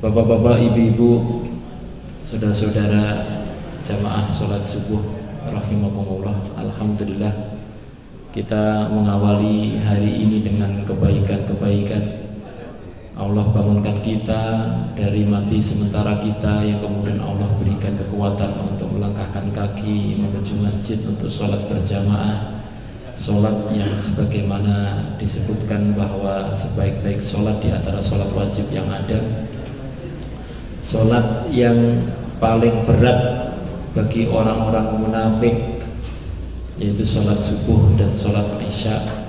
Bapak-bapak, ibu-ibu, saudara-saudara jamaah sholat subuh rahimakumullah. Alhamdulillah kita mengawali hari ini dengan kebaikan-kebaikan. Allah bangunkan kita dari mati sementara kita, yang kemudian Allah berikan kekuatan untuk melangkahkan kaki menuju masjid untuk sholat berjamaah. Sholat yang sebagaimana disebutkan bahwa sebaik-baik sholat di antara sholat wajib yang ada, sholat yang paling berat bagi orang-orang munafik, yaitu sholat subuh dan sholat isya.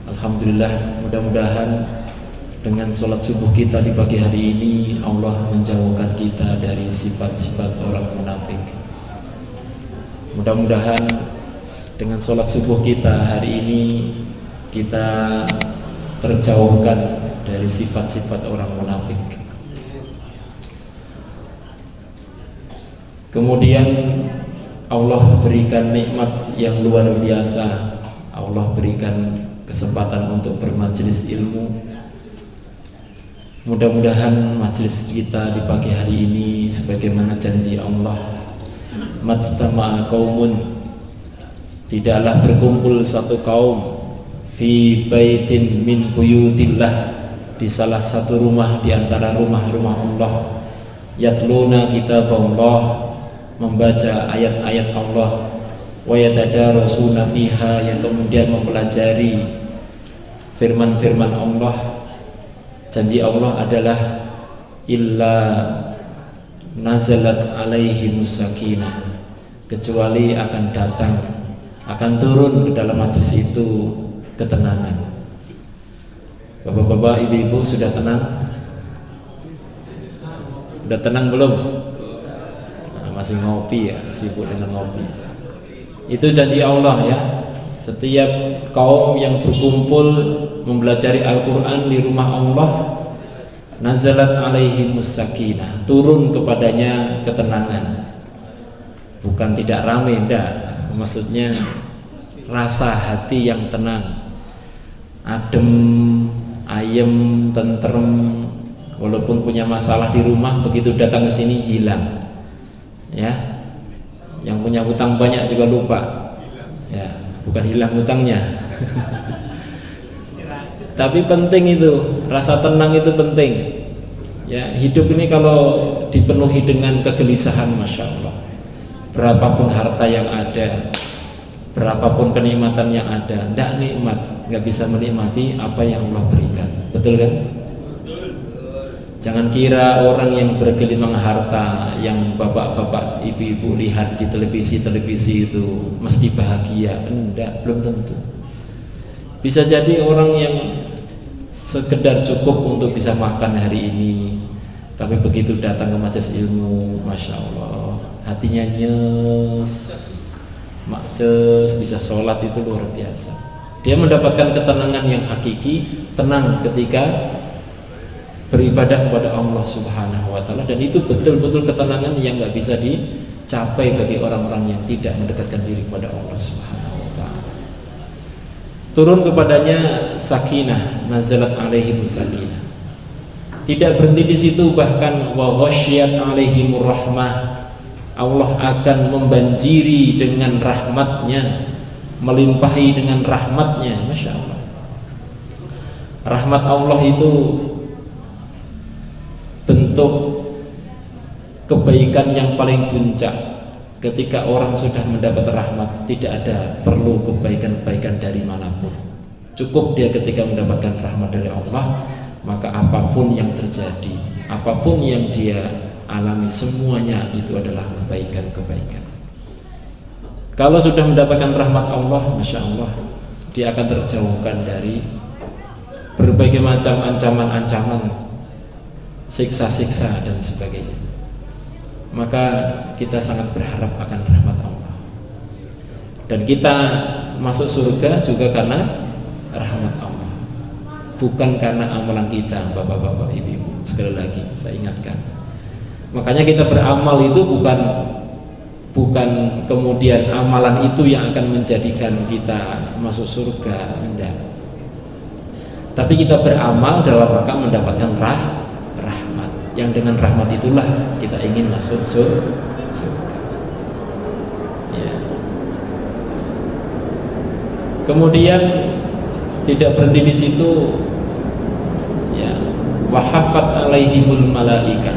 Alhamdulillah, mudah-mudahan dengan sholat subuh kita di pagi hari ini Allah menjauhkan kita dari sifat-sifat orang munafik. Mudah-mudahan dengan sholat subuh kita hari ini kita terjauhkan dari sifat-sifat orang munafik. Kemudian Allah berikan nikmat yang luar biasa. Allah berikan kesempatan untuk bermajelis ilmu. Mudah-mudahan majelis kita di pagi hari ini sebagaimana janji Allah, majtama'a qaumun, tidaklah berkumpul satu kaum, fi baitin min buyutillah, di salah satu rumah di antara rumah-rumah Allah, yatluna kitab Allah, membaca ayat-ayat Allah, wa yatadarasuna fiha, yang kemudian mempelajari firman-firman Allah. Janji Allah adalah illa nazalat alaihimus sakinah, kecuali akan datang, akan turun ke dalam majelis itu ketenangan. Bapak-bapak, ibu-ibu sudah tenang? Sudah tenang belum? Masih ngopi ya, sibuk dengan ngopi. Itu janji Allah ya. Setiap kaum yang berkumpul mempelajari Al-Quran di rumah Allah, nazalat alaihimus sakinah, turun kepadanya ketenangan. Bukan tidak ramai, enggak. Maksudnya rasa hati yang tenang, adem, ayem, tentrem. Walaupun punya masalah di rumah, begitu datang ke sini hilang. Ya, yang punya hutang banyak juga lupa. Ya, bukan hilang hutangnya. Tapi penting itu, rasa tenang itu penting. Ya, hidup ini kalau dipenuhi dengan kegelisahan, masya Allah, berapapun harta yang ada, berapapun kenikmatan yang ada, tidak nikmat, nggak bisa menikmati apa yang Allah berikan. Betul kan? Jangan kira orang yang bergelimang harta, yang bapak-bapak, ibu-ibu lihat di televisi itu mesti bahagia. Enggak, belum tentu. Bisa jadi orang yang sekedar cukup untuk bisa makan hari ini, tapi begitu datang ke majelis ilmu, masya Allah, hatinya nyes, makces, bisa sholat, itu luar biasa. Dia mendapatkan ketenangan yang hakiki, tenang ketika beribadah kepada Allah Subhanahu wa Ta'ala, dan itu betul-betul ketenangan yang nggak bisa dicapai bagi orang-orang yang tidak mendekatkan diri kepada Allah Subhanahu wa Ta'ala. Turun kepadanya sakinah, nazalat alaihimus sakinah. Tidak berhenti di situ, bahkan wa ghasyiyat alaihimur rahmah, Allah akan membanjiri dengan rahmatnya, melimpahi dengan rahmatnya. Masya Allah, rahmat Allah itu bentuk kebaikan yang paling puncak. Ketika orang sudah mendapat rahmat, tidak ada perlu kebaikan-kebaikan dari manapun. Cukup dia ketika mendapatkan rahmat dari Allah, maka apapun yang terjadi, apapun yang dia alami, semuanya itu adalah kebaikan-kebaikan. Kalau sudah mendapatkan rahmat Allah, masya Allah, dia akan terjauhkan dari berbagai macam ancaman-ancaman, siksa-siksa dan sebagainya. Maka kita sangat berharap akan rahmat Allah, dan kita masuk surga juga karena rahmat Allah. bukan karena amalan kita, bapak-bapak, ibu-ibu. Sekali lagi saya ingatkan. Makanya kita beramal itu bukan kemudian amalan itu yang akan menjadikan kita masuk surga, enggak. Tapi kita beramal dalam rangka mendapatkan rahmat. Yang dengan rahmat itulah kita ingin masuk surga. Ya. Kemudian tidak berhenti di situ, ya, wahafat alaihimul malaikah,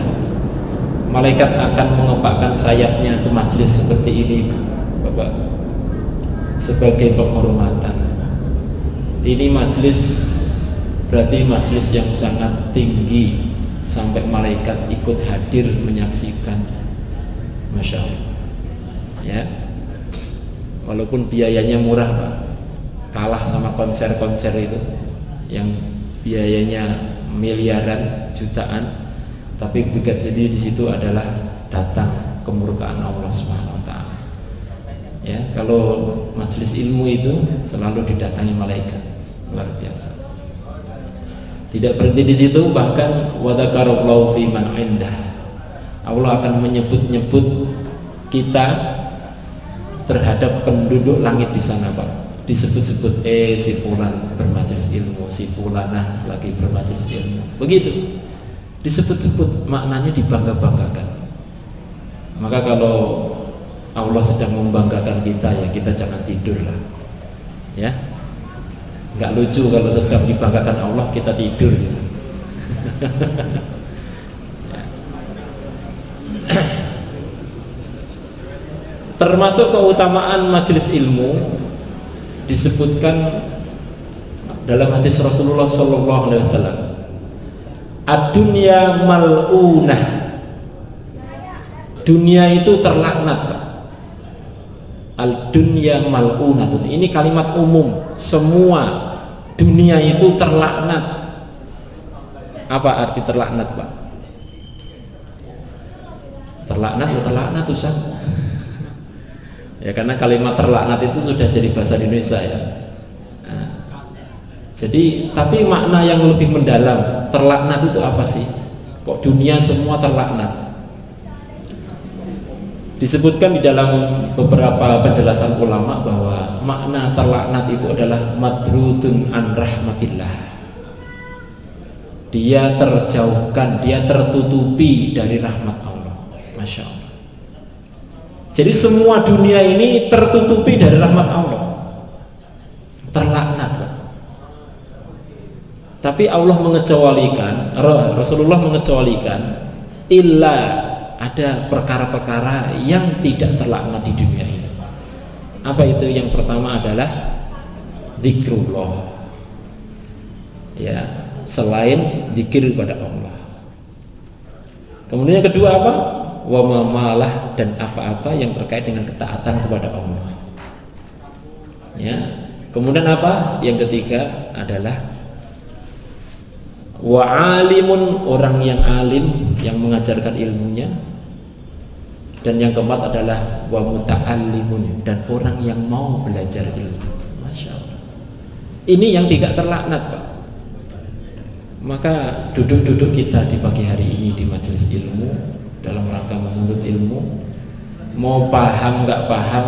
malaikat akan mengepakkan sayapnya ke majelis seperti ini, Bapak, sebagai penghormatan. Ini majelis berarti majelis yang sangat tinggi, sampai malaikat ikut hadir menyaksikan. Masya Allah, ya, walaupun biayanya murah, Pak, kalah sama konser-konser itu yang biayanya miliaran, jutaan, tapi bukan jadi di situ adalah datang kemurkaan Allah Subhanahu wa taala. Ya, kalau majelis ilmu itu selalu didatangi malaikat, luar biasa. Tidak berhenti di situ, bahkan wa dzakarallahu fi man indah. Allah akan menyebut-nyebut kita terhadap penduduk langit di sana, Pak. Disebut-sebut, si fulan bermajelis ilmu, si fulanah lagi bermajelis ilmu. Begitu. Disebut-sebut, maknanya dibangga-banggakan. Maka kalau Allah sedang membanggakan kita, ya kita jangan tidur lah, ya. Nggak lucu kalau sedang dibanggakan Allah kita tidur gitu. Ya. Termasuk keutamaan majelis ilmu disebutkan dalam hadis Rasulullah SAW, ad-dunya mal'unah, dunia itu terlaknat, Pak. Al-dunya mal'unatun, ini kalimat umum, semua dunia itu terlaknat. Apa arti terlaknat, Pak? Terlaknat ya terlaknat, Ustaz. Ya, karena kalimat terlaknat itu sudah jadi bahasa Indonesia, ya. Nah, jadi tapi makna yang lebih mendalam, terlaknat itu apa sih? Kok dunia semua terlaknat? Disebutkan di dalam beberapa penjelasan ulama bahwa makna terlaknat itu adalah madrudun an rahmatillah. Dia terjauhkan, dia tertutupi dari rahmat Allah. Masya Allah. Jadi semua dunia ini tertutupi dari rahmat Allah, terlaknat. Tapi Allah mengecualikan, Rasulullah mengecualikan, illa ada perkara-perkara yang tidak terlaknat di dunia ini. Apa itu? Yang pertama adalah zikrullah, ya, selain zikir kepada Allah. Kemudian yang kedua apa? Wa mamalah, dan apa-apa yang terkait dengan ketaatan kepada Allah. Ya. Kemudian apa? Yang ketiga adalah wa alimun, orang yang alim yang mengajarkan ilmunya. Dan yang keempat adalah wa muta'allimun, dan orang yang mau belajar ilmu. Masya Allah. Ini yang tidak terlaknat, Pak. Maka duduk-duduk kita di pagi hari ini di majelis ilmu dalam rangka menuntut ilmu, mau paham nggak paham,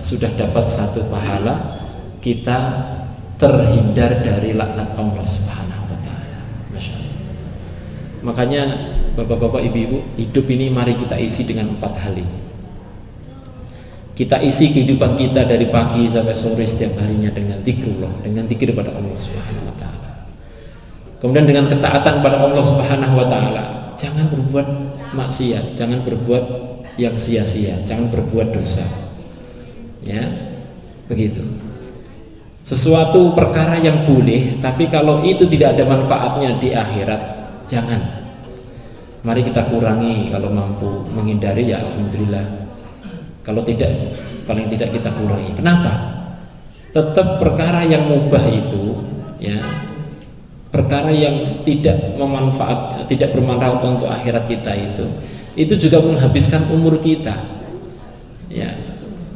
sudah dapat satu pahala, kita terhindar dari laknat Allah Subhanahu wa taala. Masya Allah. Makanya bapak-bapak, ibu-ibu, hidup ini mari kita isi dengan 4 hal ini. Kita isi kehidupan kita dari pagi sampai sore setiap harinya dengan zikrullah, dengan zikir pada Allah Subhanahu wa taala. Kemudian dengan ketaatan pada Allah Subhanahu wa taala. Jangan berbuat maksiat, jangan berbuat yang sia-sia, jangan berbuat dosa. Ya, begitu. Sesuatu perkara yang boleh, tapi kalau itu tidak ada manfaatnya di akhirat, jangan. Mari kita kurangi, kalau mampu menghindari ya alhamdulillah. Kalau tidak, paling tidak kita kurangi. Kenapa? Tetap perkara yang mubah itu, ya, perkara yang tidak bermanfaat untuk akhirat kita itu juga menghabiskan umur kita, ya.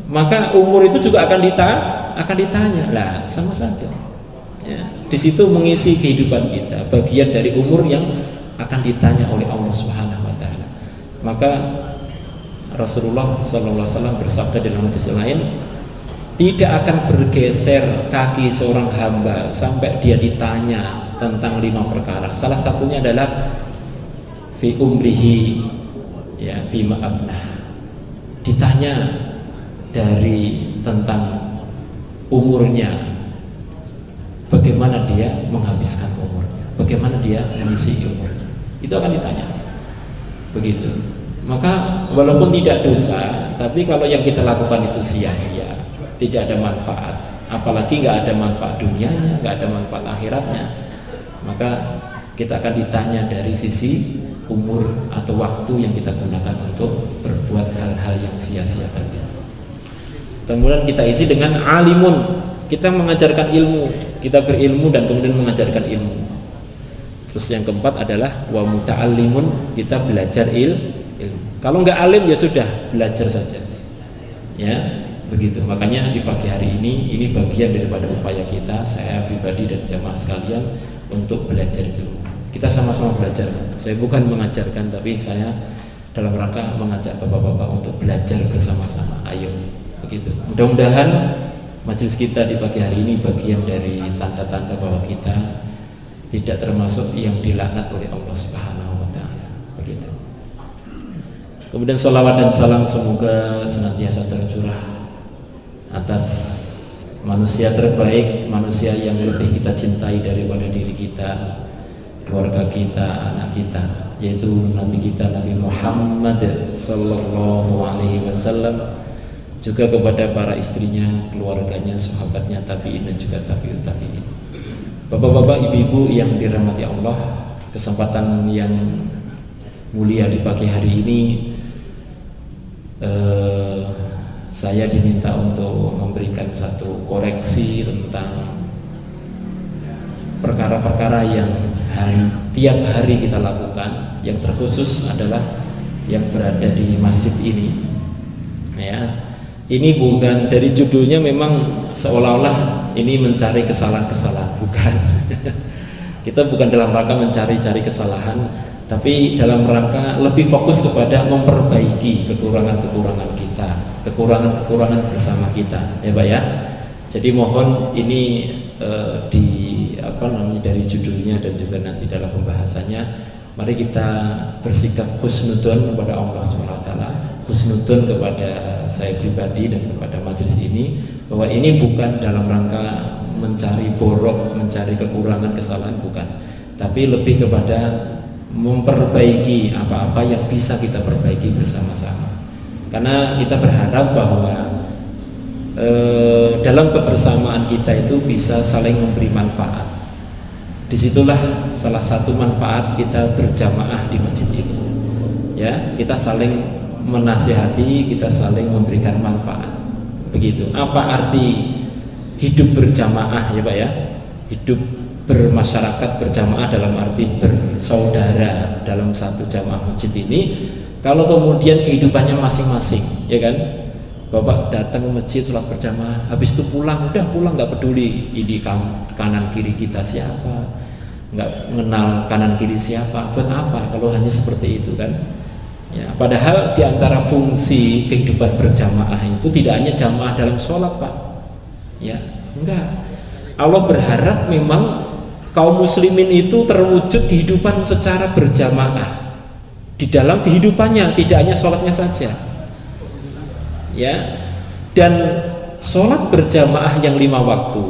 Maka umur itu juga akan ditanya lah, sama saja, Ya, di situ mengisi kehidupan kita, bagian dari umur yang akan ditanya oleh Allah Subhanahu wa taala. Maka Rasulullah SAW bersabda dalam hadis lain, tidak akan bergeser kaki seorang hamba sampai dia ditanya tentang 5 perkara. Salah satunya adalah fi umrihi, ya, fi ma'afnah. Ditanya dari tentang umurnya, bagaimana dia menghabiskan umurnya, bagaimana dia mengisi umurnya, itu akan ditanya. Begitu. Maka walaupun tidak dosa, tapi kalau yang kita lakukan itu sia-sia, tidak ada manfaat, apalagi nggak ada manfaat dunianya, nggak ada manfaat akhiratnya, maka kita akan ditanya dari sisi umur atau waktu yang kita gunakan untuk berbuat hal-hal yang sia-sia tadi. Kemudian kita isi dengan alimun, kita mengajarkan ilmu, kita berilmu dan kemudian mengajarkan ilmu. Terus yang keempat adalah wa muta'allimun, kita belajar ilmu. Kalau nggak alim ya sudah, belajar saja, ya begitu. Makanya di pagi hari ini bagian daripada upaya kita, saya pribadi dan jamaah sekalian, untuk belajar ilmu. Kita sama-sama belajar. Saya bukan mengajarkan, tapi saya dalam rangka mengajak bapak-bapak untuk belajar bersama-sama. Ayo, begitu. Mudah-mudahan majelis kita di pagi hari ini bagian dari tanda-tanda bahwa kita tidak termasuk yang dilaknat oleh Allah Subhanahu wa taala. Begitu. Kemudian salawat dan salam semoga senantiasa tercurah atas manusia terbaik, manusia yang lebih kita cintai daripada diri kita, keluarga kita, anak kita, yaitu Nabi kita Nabi Muhammad sallallahu alaihi wasallam, juga kepada para istrinya, keluarganya, sahabatnya, tabi'in dan juga tabi'ut tabi'in. Bapak-bapak, ibu-ibu yang dirahmati Allah, kesempatan yang mulia di pagi hari ini saya diminta untuk memberikan satu koreksi tentang perkara-perkara yang tiap hari kita lakukan, yang terkhusus adalah yang berada di masjid ini, ya. Ini bukan, dari judulnya memang seolah-olah ini mencari kesalahan-kesalahan, bukan. Kita bukan dalam rangka mencari-cari kesalahan, tapi dalam rangka lebih fokus kepada memperbaiki kekurangan-kekurangan kita, kekurangan-kekurangan bersama kita, ya Pak ya. Jadi mohon ini dari judulnya dan juga nanti dalam pembahasannya, mari kita bersikap husnudon kepada Allah SWT, husnudon kepada saya pribadi dan kepada majelis ini, bahwa ini bukan dalam rangka mencari borok, mencari kekurangan, kesalahan, bukan, tapi lebih kepada memperbaiki apa-apa yang bisa kita perbaiki bersama-sama. Karena kita berharap bahwa dalam kebersamaan kita itu bisa saling memberi manfaat. Disitulah salah satu manfaat kita berjamaah di masjid ini, ya, kita saling menasihati, kita saling memberikan manfaat. Begitu. Apa arti hidup berjamaah, ya Pak ya? Hidup bermasyarakat berjamaah dalam arti bersaudara dalam satu jamaah masjid ini. Kalau kemudian kehidupannya masing-masing, ya kan? Bapak datang ke masjid sholat berjamaah, habis itu pulang, udah pulang, nggak peduli ini kanan kiri kita siapa, nggak mengenal kanan kiri siapa, buat apa kalau hanya seperti itu kan? Ya, padahal diantara fungsi kehidupan berjamaah itu tidak hanya jamaah dalam sholat Pak, ya enggak. Allah berharap memang kaum muslimin itu terwujud kehidupan secara berjamaah di dalam kehidupannya, tidak hanya sholatnya saja, ya. Dan sholat berjamaah yang 5 waktu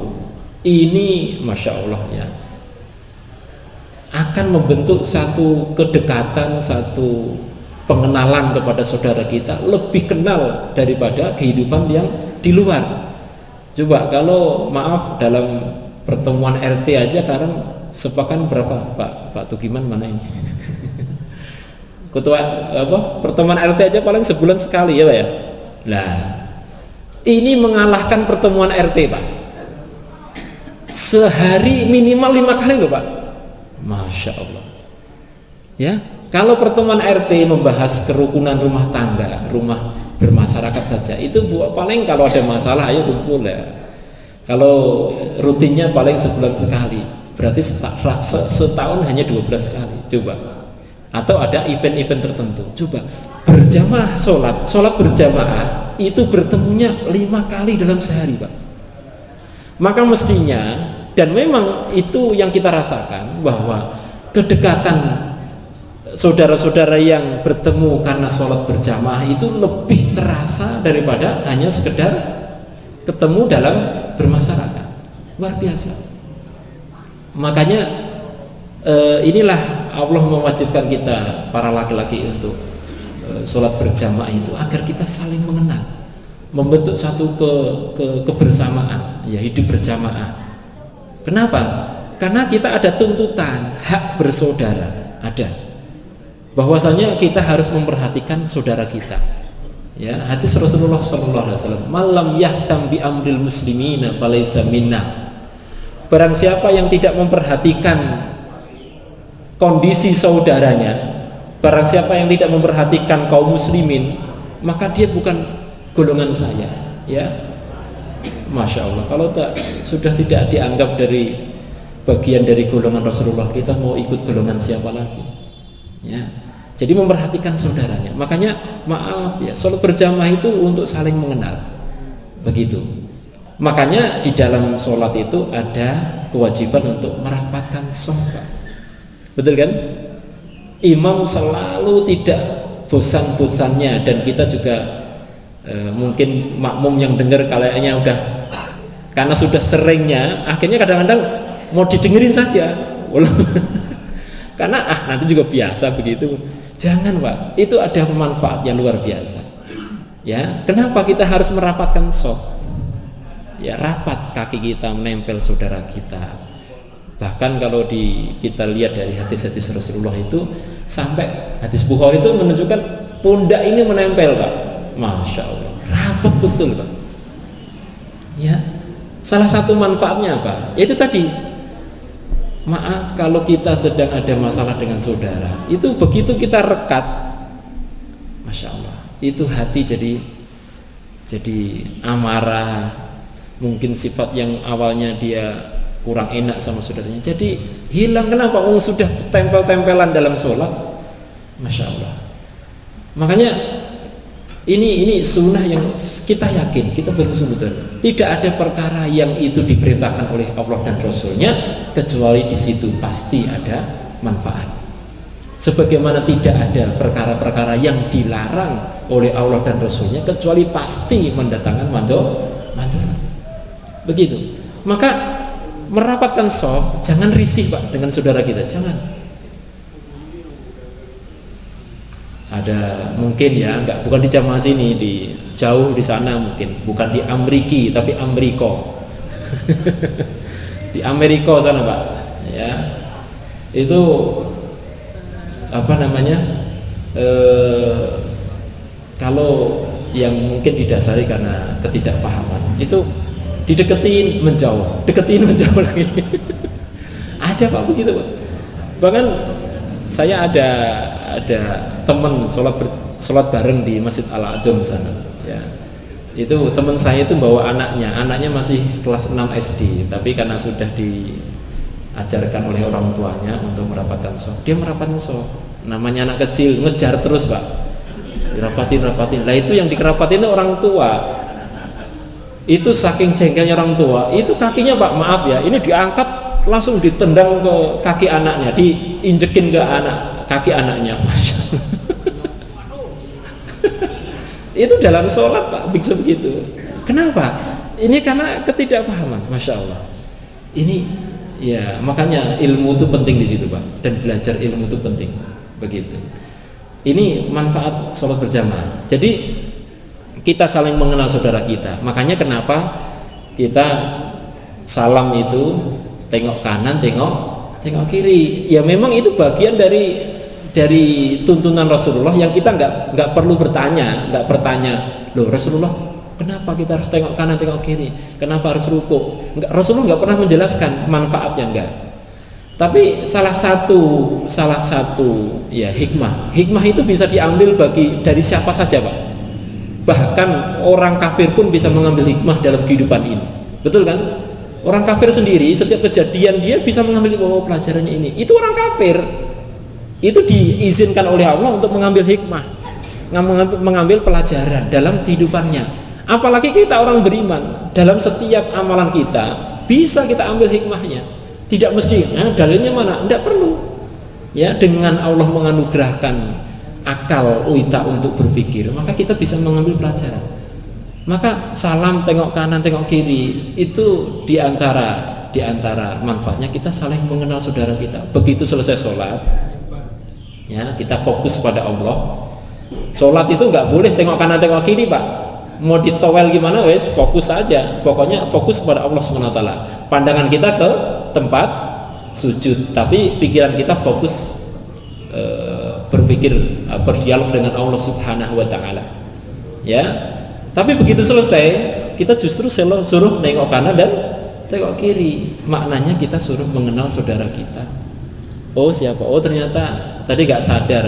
ini, masya Allah ya, akan membentuk satu kedekatan, satu pengenalan kepada saudara kita, lebih kenal daripada kehidupan yang di luar. Coba kalau maaf dalam pertemuan RT aja sekarang sepekan berapa Pak Tugiman mana ini? Ketua pertemuan RT aja paling sebulan sekali ya Pak ya. Nah, ini mengalahkan pertemuan RT Pak. Sehari minimal 5 kali loh Pak. Masya Allah. Ya, kalau pertemuan RT membahas kerukunan rumah tangga, rumah bermasyarakat saja, itu paling kalau ada masalah ayo kumpul ya. Kalau rutinnya paling sebulan sekali, berarti setahun hanya 12 kali. Coba. Atau ada event-event tertentu. Coba berjamaah sholat berjamaah itu bertemunya 5 kali dalam sehari, Pak. Maka mestinya, dan memang itu yang kita rasakan, bahwa kedekatan saudara-saudara yang bertemu karena sholat berjamaah itu lebih terasa daripada hanya sekedar ketemu dalam bermasyarakat. Luar biasa. Makanya inilah Allah mewajibkan kita para laki-laki untuk sholat berjamaah itu agar kita saling mengenal, membentuk satu kebersamaan, ya, hidup berjamaah. Kenapa? Karena kita ada tuntutan hak bersaudara, ada. Bahwasanya kita harus memperhatikan saudara kita. Ya, hadis Rasulullah SAW, "Malam yahtam bi amril muslimina falaysa minna." Barang siapa yang tidak memperhatikan kondisi saudaranya, barang siapa yang tidak memperhatikan kaum muslimin, maka dia bukan golongan saya. Ya, Masya Allah. Kalau sudah tidak dianggap dari bagian dari golongan Rasulullah, kita mau ikut golongan siapa lagi? Ya. Jadi memperhatikan saudaranya. Makanya maaf ya, sholat berjamaah itu untuk saling mengenal. Begitu. Makanya di dalam sholat itu ada kewajiban untuk merapatkan shaf. Betul kan? Imam selalu tidak bosan-bosannya, dan kita juga mungkin makmum yang dengar kayaknya udah, karena sudah seringnya, akhirnya kadang-kadang mau didengerin saja. Karena nanti juga biasa begitu. Jangan, Pak, itu ada manfaat yang luar biasa. Ya, kenapa kita harus merapatkan shaf? Ya, rapat kaki kita menempel saudara kita. Bahkan kalau kita lihat dari hadis-hadis Rasulullah itu, sampai hadis Bukhari itu menunjukkan pundak ini menempel, Pak. Masya Allah, rapat betul, Pak. Ya, salah satu manfaatnya apa? Yaitu tadi, maaf kalau kita sedang ada masalah dengan saudara, itu begitu kita rekat, Masya Allah, itu hati jadi amarah, mungkin sifat yang awalnya dia kurang enak sama saudaranya jadi hilang. Kenapa? Sudah tempel-tempelan dalam sholat. Masya Allah. Makanya ini sunnah yang kita yakin, kita bersungguh-sungguh, tidak ada perkara yang itu diperintahkan oleh Allah dan Rasulnya kecuali di situ pasti ada manfaat. Sebagaimana tidak ada perkara-perkara yang dilarang oleh Allah dan Rasulnya kecuali pasti mendatangkan manfaat. Begitu. Maka merapatkan shaf, jangan risih, Pak, dengan saudara kita, jangan. Ada mungkin ya, bukan di jamaah sini, jauh di sana mungkin, bukan di Amriki tapi Ameriko. Di Amerika sana, Pak, ya, itu apa namanya, kalau yang mungkin didasari karena ketidakpahaman, itu dideketin menjauh, deketin menjauh lagi. Ada, Pak, begitu, Pak. Bahkan saya ada teman sholat bareng di Masjid Al-Adham sana, ya. Itu teman saya itu bawa anaknya masih kelas 6 SD, tapi karena sudah diajarkan oleh orang tuanya untuk merapatkan shaf, dia merapatkan shaf. Namanya anak kecil, ngejar terus, Pak, dirapatin. Lah itu yang dikerapatin itu orang tua. Itu saking jengkelnya orang tua, itu kakinya, Pak, maaf ya, ini diangkat langsung ditendang ke kaki anaknya, diinjekin ke kaki anaknya. Masya Allah. Itu dalam sholat, Pak, bisa begitu. Kenapa? Ini karena ketidakpahaman. Masya Allah. Ini ya, makanya ilmu itu penting di situ, Pak, dan belajar ilmu itu penting. Begitu. Ini manfaat sholat berjamaah. Jadi kita saling mengenal saudara kita. Makanya kenapa kita salam itu tengok kanan, tengok kiri. Ya memang itu bagian dari tuntunan Rasulullah yang kita nggak perlu bertanya, loh Rasulullah, kenapa kita harus tengok kanan, tengok kiri? Kenapa harus ruku? Rasulullah nggak pernah menjelaskan manfaatnya, enggak. Tapi salah satu ya hikmah itu bisa diambil dari siapa saja, Pak. Bahkan orang kafir pun bisa mengambil hikmah dalam kehidupan ini. Betul kan? Orang kafir sendiri setiap kejadian dia bisa mengambil pelajarannya ini. Itu orang kafir. Itu diizinkan oleh Allah untuk mengambil hikmah, mengambil pelajaran dalam kehidupannya. Apalagi kita orang beriman, dalam setiap amalan kita bisa kita ambil hikmahnya. Tidak mesti dalilnya mana? Tidak perlu. Ya, dengan Allah menganugerahkan akal kita untuk berpikir, maka kita bisa mengambil pelajaran. Maka salam tengok kanan tengok kiri itu diantara manfaatnya kita saling mengenal saudara kita. Begitu selesai sholat, ya kita fokus pada Allah. Sholat itu nggak boleh tengok kanan tengok kiri, Pak. Mau ditowel gimana wes fokus saja. Pokoknya fokus pada Allah SWT. Pandangan kita ke tempat sujud, tapi pikiran kita fokus berpikir, berdialog dengan Allah Subhanahu wa taala. Ya. Tapi begitu selesai, kita justru suruh nengok kanan dan tengok kiri. Maknanya kita suruh mengenal saudara kita. Oh siapa? Oh ternyata tadi nggak sadar,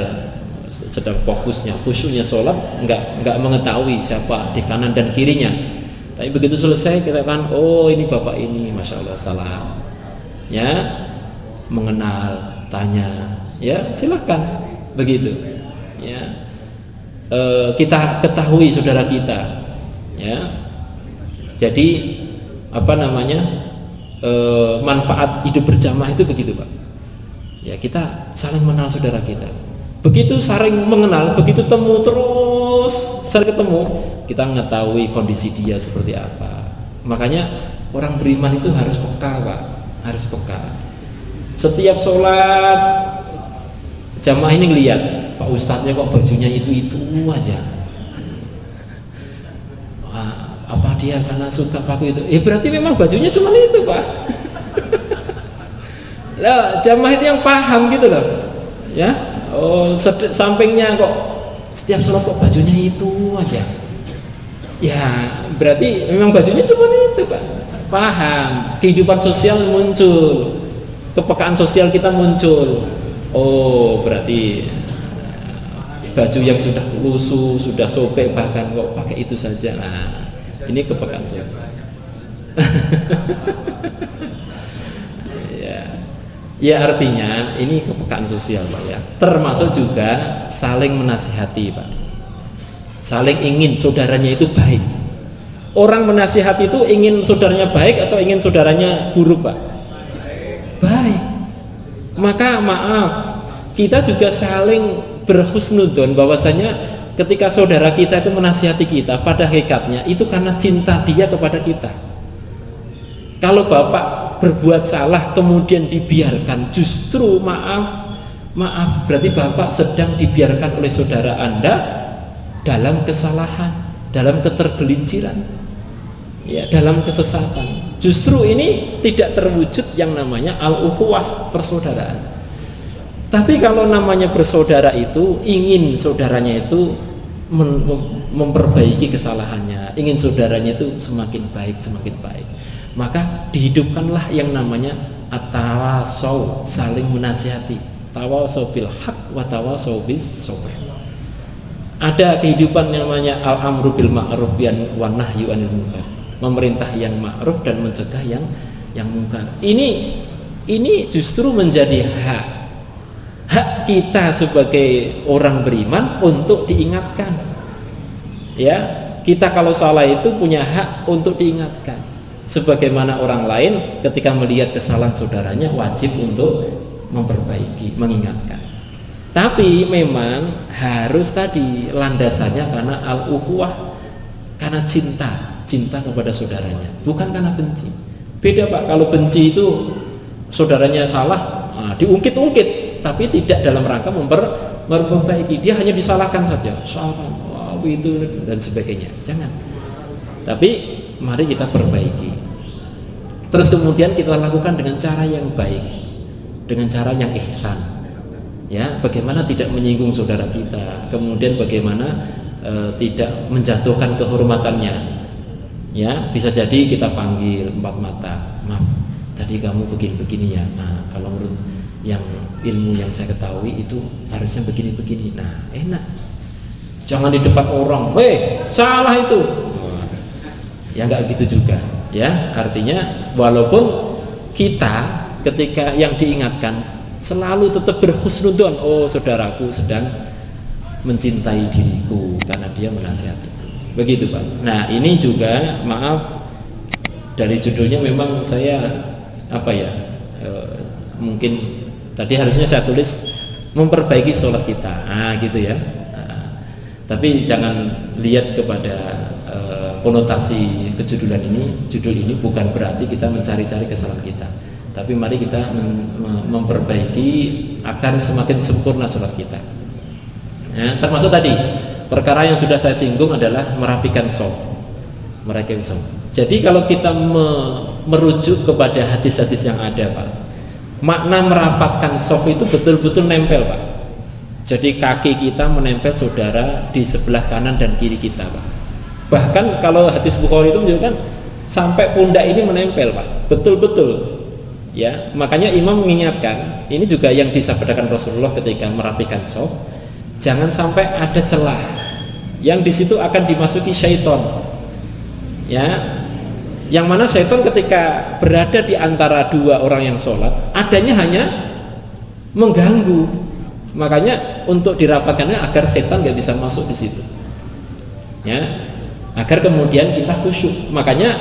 sedang fokusnya, khusyuknya sholat, nggak mengetahui siapa di kanan dan kirinya. Tapi begitu selesai kita kan, oh ini bapak ini, masya Allah, salam. Ya, mengenal, tanya, ya silahkan begitu. Ya. Kita ketahui saudara kita, ya. Jadi manfaat hidup berjamaah itu begitu, Pak. Ya, kita saling mengenal saudara kita. Begitu saling mengenal, begitu sering ketemu, kita mengetahui kondisi dia seperti apa. Makanya orang beriman itu harus peka, Pak. Harus peka. Setiap sholat jamaah ini ngelihat, Pak Ustadznya kok bajunya itu aja. Wah, apa dia karena suka pakai itu? Berarti memang bajunya cuma itu, Pak. Lah, jamaah itu yang paham gitu loh. Ya. Oh, sampingnya kok setiap sholat kok bajunya itu aja. Ya, berarti memang bajunya cuma itu, Pak. Paham. Kehidupan sosial muncul. Kepekaan sosial kita muncul. Oh, berarti baju yang sudah lusuh, sudah sobek bahkan kok pakai itu saja. Nah, ini kepekaan sosial. Ya artinya ini kepekaan sosial, Pak, ya. Termasuk juga saling menasihati, Pak. Saling ingin saudaranya itu baik. Orang menasihati itu ingin saudaranya baik atau ingin saudaranya buruk, Pak? Baik. Maka maaf, kita juga saling berhusnudzon bahwasanya ketika saudara kita itu menasihati kita, pada hakikatnya itu karena cinta dia kepada kita. Kalau Bapak berbuat salah kemudian dibiarkan, justru maaf berarti Bapak sedang dibiarkan oleh saudara Anda dalam kesalahan, dalam ketergelinciran, ya, dalam kesesatan. Justru ini tidak terwujud yang namanya al-ukhuwah, persaudaraan. Tapi kalau namanya bersaudara itu ingin saudaranya itu memperbaiki kesalahannya, ingin saudaranya itu semakin baik, maka dihidupkanlah yang namanya at-tawasau, saling menasihati, tawasau bil haq wa tawasau bis sabr. Ada kehidupan yang namanya al-amru bil ma'ruf wa nahyu 'anil munkar, memerintah yang ma'ruf dan mencegah yang munkar. Ini justru menjadi hak kita sebagai orang beriman untuk diingatkan. Ya, kita kalau salah itu punya hak untuk diingatkan. Sebagaimana orang lain ketika melihat kesalahan saudaranya wajib untuk memperbaiki, mengingatkan. Tapi memang harus tadi landasannya karena al-ukhuwah, karena cinta kepada saudaranya, bukan karena benci. Beda, Pak. Kalau benci itu saudaranya salah, diungkit-ungkit, tapi tidak dalam rangka memperbaiki. Dia hanya disalahkan saja, itu dan sebagainya. Jangan. Tapi mari kita perbaiki. Terus kemudian kita lakukan dengan cara yang baik, dengan cara yang ihsan. Ya, bagaimana tidak menyinggung saudara kita, kemudian bagaimana tidak menjatuhkan kehormatannya. Ya, bisa jadi kita panggil empat mata. Maaf, tadi kamu begini-begini ya. Nah, kalau menurut yang ilmu yang saya ketahui itu harusnya begini-begini. Nah, enak. Jangan di depan orang, salah itu. Ya nggak gitu juga. Ya, artinya walaupun kita ketika yang diingatkan selalu tetap berhusnudzon, oh saudaraku sedang mencintai diriku karena dia menasihatiku, begitu Pak. Nah ini juga maaf dari judulnya memang saya mungkin tadi harusnya saya tulis memperbaiki sholat kita, gitu ya. Tapi jangan lihat kepada konotasi kejudulan ini. Judul ini bukan berarti kita mencari-cari kesalahan kita, tapi mari kita memperbaiki agar semakin sempurna sholat kita. Ya, termasuk tadi perkara yang sudah saya singgung adalah merapikan shaf, merapikan shaf. Jadi kalau kita merujuk kepada hadis-hadis yang ada Pak, makna merapatkan shaf itu betul-betul nempel Pak. Jadi kaki kita menempel saudara di sebelah kanan dan kiri kita Pak. Bahkan kalau hadis Bukhari itu menunjukkan sampai pundak ini menempel Pak, betul-betul. Ya, makanya imam mengingatkan, ini juga yang disabdakan Rasulullah ketika merapikan shaf, jangan sampai ada celah yang di situ akan dimasuki syaitan. Ya, yang mana syaitan ketika berada di antara dua orang yang sholat, adanya hanya mengganggu. Makanya untuk dirapatkannya agar setan nggak bisa masuk di situ. Ya, agar kemudian kita khusyuk. Makanya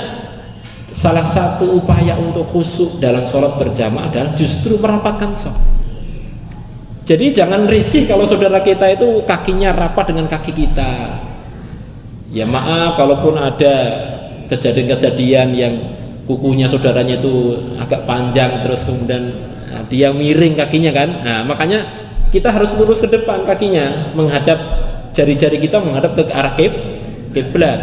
salah satu upaya untuk khusyuk dalam sholat berjamaah adalah justru merapatkan shaf. Jadi jangan risih kalau saudara kita itu kakinya rapat dengan kaki kita. Ya maaf kalaupun ada kejadian-kejadian yang kukunya saudaranya itu agak panjang terus kemudian dia miring kakinya kan. Nah makanya kita harus lurus ke depan kakinya, menghadap jari-jari kita menghadap ke arah kiblat.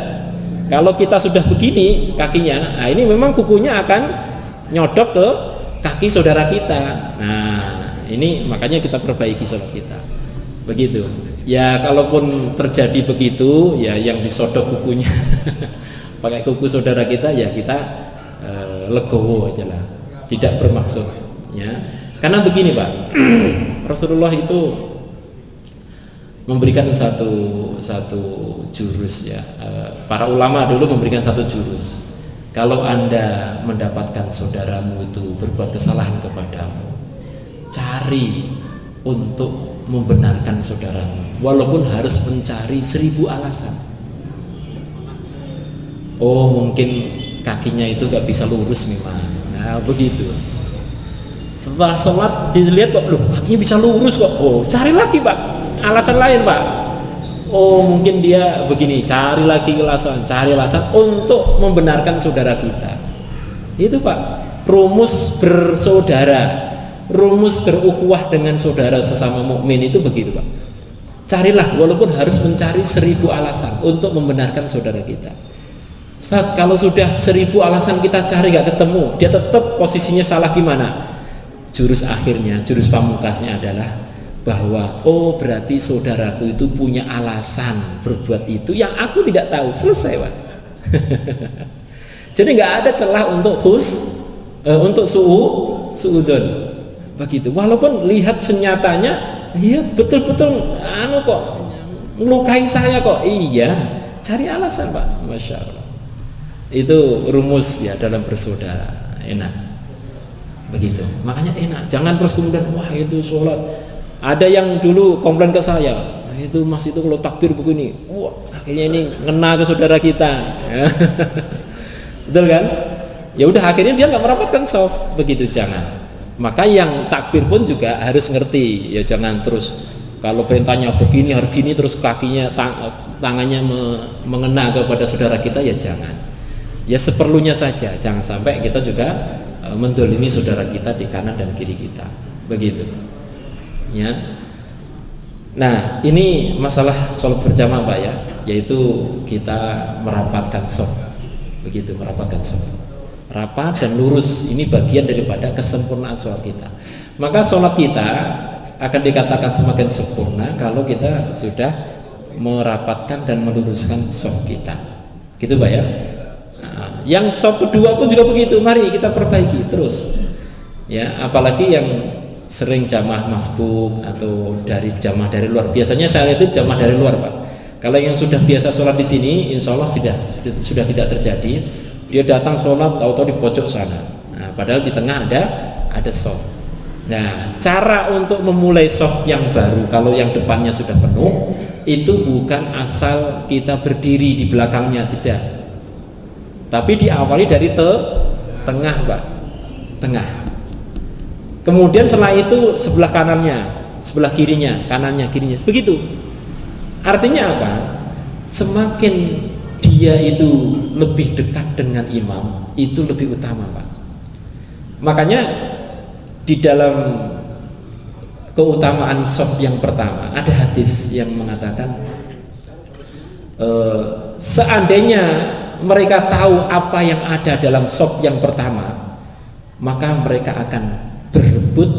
Kalau kita sudah begini kakinya, nah ini memang kukunya akan nyodok ke kaki saudara kita. Nah ini makanya kita perbaiki sholat kita, begitu. Ya kalaupun terjadi begitu, ya yang disodok kukunya pakai kuku saudara kita, ya kita legowo aja lah, tidak bermaksud. Ya, karena begini Pak, Rasulullah itu memberikan satu jurus ya. Para ulama dulu memberikan satu jurus. Kalau Anda mendapatkan saudaramu itu berbuat kesalahan kepadamu, cari untuk membenarkan saudaramu, walaupun harus mencari 1000 alasan. Oh mungkin kakinya itu gak bisa lurus memang. Nah begitu. Setelah sholat dilihat kok, loh kakinya bisa lurus kok. Oh cari lagi Pak, alasan lain Pak. Oh mungkin dia begini, cari lagi alasan untuk membenarkan saudara kita. Itu Pak, rumus bersaudara, rumus berukhuwah dengan saudara sesama mukmin itu begitu Pak. Carilah walaupun harus mencari 1000 alasan untuk membenarkan saudara kita. Saat kalau sudah 1000 alasan kita cari gak ketemu, dia tetap posisinya salah gimana? Jurus akhirnya, jurus pamungkasnya adalah bahwa oh berarti saudaraku itu punya alasan berbuat itu yang aku tidak tahu. Selesai Pak. Jadi nggak ada celah untuk untuk suudon begitu. Walaupun lihat senyatanya iya betul-betul kok melukai saya kok. Iya, cari alasan Pak. Masya Allah. Itu rumus ya dalam bersaudara. Enak begitu, makanya enak. Jangan terus kemudian wah itu sholat. Ada yang dulu komplain ke saya, itu mas itu kalau takbir begini, wah akhirnya ini ngena ke saudara kita. Betul kan? Ya udah akhirnya dia nggak merapatkan shaf, begitu. Jangan. Maka yang takbir pun juga harus ngerti, ya jangan terus kalau perintahnya begini harus gini terus kakinya tangannya mengena kepada saudara kita, ya jangan. Ya seperlunya saja, jangan sampai kita juga mendolimi saudara kita di kanan dan kiri kita, begitu. Ya. Nah ini masalah sholat berjamaah Pak ya, yaitu kita merapatkan shaf, begitu, merapatkan shaf, rapat dan lurus. Ini bagian daripada kesempurnaan sholat kita. Maka sholat kita akan dikatakan semakin sempurna kalau kita sudah merapatkan dan meluruskan shaf kita, gitu Pak ya. Nah, yang shaf kedua pun juga begitu, mari kita perbaiki terus. Ya, apalagi yang sering jamaah masbuk atau dari jamaah dari luar. Biasanya saya itu jamaah dari luar Pak. Kalau yang sudah biasa sholat di sini, insya Allah sudah tidak terjadi. Dia datang sholat, tahu-tahu di pojok sana. Nah, padahal di tengah ada soft. Nah, cara untuk memulai soft yang baru, kalau yang depannya sudah penuh, itu bukan asal kita berdiri di belakangnya, tidak. Tapi diawali dari tengah, Pak. Tengah. Kemudian setelah itu sebelah kanannya, sebelah kirinya, kanannya, kirinya. Begitu. Artinya apa? Semakin dia itu lebih dekat dengan imam, itu lebih utama, Pak. Makanya di dalam keutamaan shaf yang pertama ada hadis yang mengatakan seandainya mereka tahu apa yang ada dalam shaf yang pertama, maka mereka akan berebut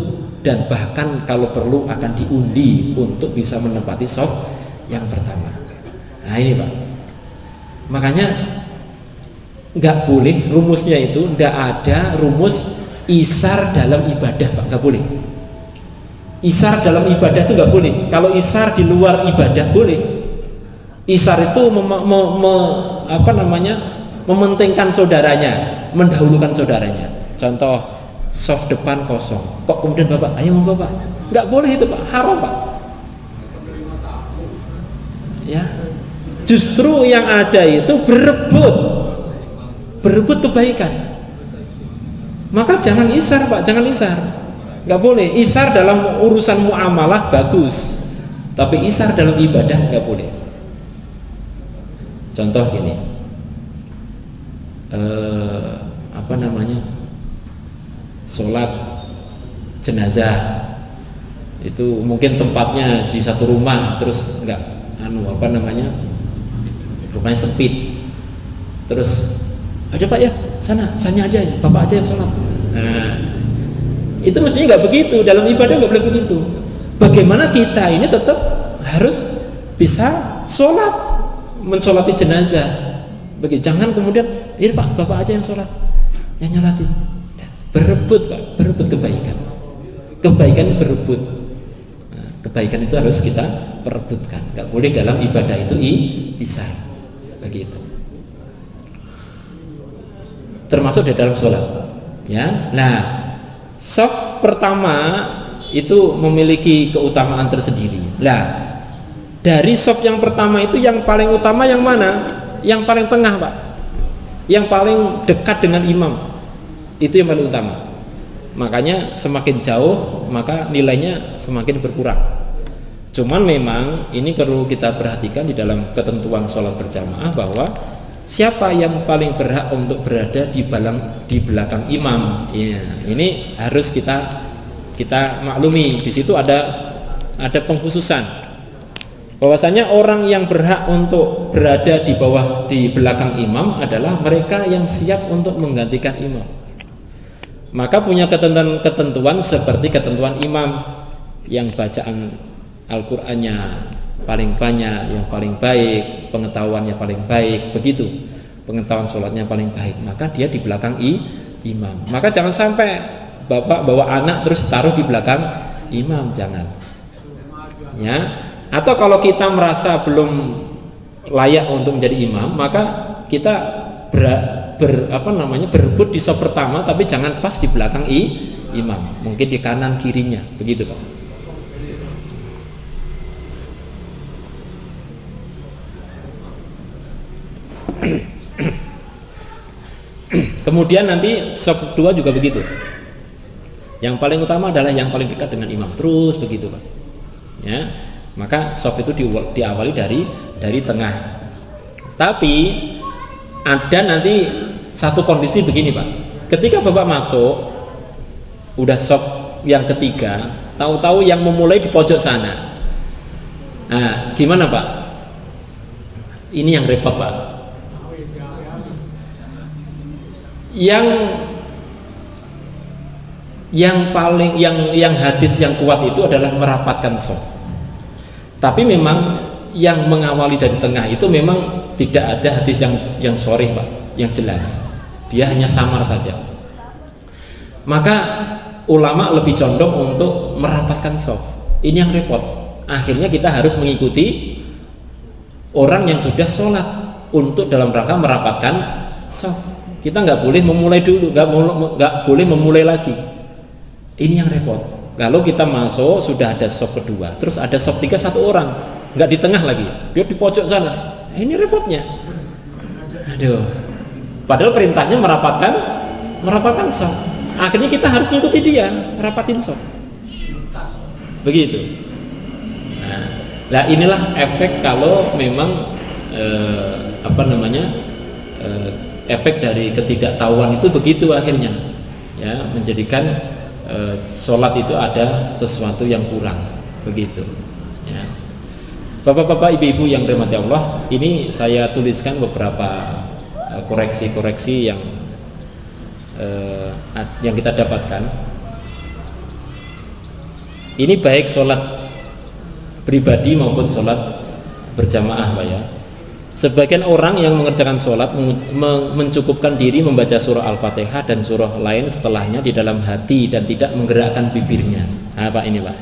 dan bahkan kalau perlu akan diundi untuk bisa menempati shaf yang pertama. Nah ini, Pak. Makanya nggak boleh, rumusnya itu nggak ada rumus isar dalam ibadah, Pak. Nggak boleh. Isar dalam ibadah itu nggak boleh. Kalau isar di luar ibadah boleh. Isar itu mementingkan saudaranya, mendahulukan saudaranya. Contoh, soft depan kosong, kok kemudian Bapak, ayo monggo Pak. Nggak boleh itu, Pak. Haram, Pak. Ya. Justru yang ada itu berebut kebaikan. Maka jangan isar, Pak, jangan isar. Nggak boleh. Isar dalam urusan muamalah bagus, tapi isar dalam ibadah nggak boleh. Contoh gini, sholat jenazah itu mungkin tempatnya di satu rumah, terus nggak rumahnya sempit, terus ada Pak ya, sana aja, Bapak aja yang sholat. Nah, itu mestinya nggak begitu, dalam ibadah nggak boleh begitu. Bagaimana kita ini tetap harus bisa sholat, mensolati jenazah. Jangan kemudian, ini Pak, Bapak aja yang sholat, yang nyolatin. Berebut, Pak, berebut kebaikan. Kebaikan berebut. Nah, kebaikan itu harus kita perebutkan. Nggak boleh dalam ibadah itu isar. Begitu. Termasuk di dalam sholat, ya. Nah, shaf pertama itu memiliki keutamaan tersendiri. Nah, dari shaf yang pertama itu yang paling utama yang mana? Yang paling tengah, Pak. Yang paling dekat dengan imam. Itu yang paling utama. Makanya semakin jauh maka nilainya semakin berkurang. Cuman memang ini perlu kita perhatikan di dalam ketentuan sholat berjamaah bahwa siapa yang paling berhak untuk berada di belakang imam. Ya, ini harus kita maklumi. Di situ ada pengkhususan. Bahwasanya orang yang berhak untuk berada di belakang imam adalah mereka yang siap untuk menggantikan imam. Maka punya ketentuan seperti ketentuan imam yang bacaan Al-Qur'annya paling banyak, yang paling baik, pengetahuannya paling baik, begitu. Pengetahuan sholatnya paling baik, maka dia di belakang imam. Maka jangan sampai Bapak bawa anak terus taruh di belakang imam, jangan. Ya. Atau kalau kita merasa belum layak untuk menjadi imam, maka kita berebut di shaf pertama, tapi jangan pas di belakang imam, mungkin di kanan kirinya, begitu Pak. Kemudian nanti shaf 2 juga begitu. Yang paling utama adalah yang paling dekat dengan imam, terus begitu Pak. Ya, maka shaf itu diawali dari tengah. Tapi ada nanti satu kondisi begini Pak. Ketika Bapak masuk, udah shaf yang ketiga, tahu-tahu yang memulai di pojok sana. Nah, gimana Pak? Ini yang repot Pak. Yang hadis yang kuat itu adalah merapatkan shaf. Tapi memang yang mengawali dari tengah itu memang tidak ada hadis yang sharih Pak, yang jelas. Dia hanya samar saja. Maka ulama lebih condong untuk merapatkan shaf. Ini yang repot. Akhirnya kita harus mengikuti orang yang sudah sholat untuk dalam rangka merapatkan shaf. Kita nggak boleh memulai dulu, nggak boleh memulai lagi. Ini yang repot. Kalau kita masuk sudah ada sop kedua, terus ada sop tiga satu orang, nggak di tengah lagi, dia di pojok sana. Ini repotnya. Aduh. Padahal perintahnya merapatkan sop. Akhirnya kita harus ngikuti dia, rapatin sop. Begitu. Nah, inilah efek kalau memang efek dari ketidaktahuan itu begitu akhirnya, ya, menjadikan sholat itu ada sesuatu yang kurang, begitu. Ya. Bapak-bapak, ibu-ibu yang dirahmati Allah, ini saya tuliskan beberapa koreksi-koreksi yang kita dapatkan. Ini baik sholat pribadi maupun sholat berjamaah, Pak ya. Sebagian orang yang mengerjakan sholat mencukupkan diri membaca surah Al-Fatihah dan surah lain setelahnya di dalam hati dan tidak menggerakkan bibirnya. Nah, Pak, ini Pak.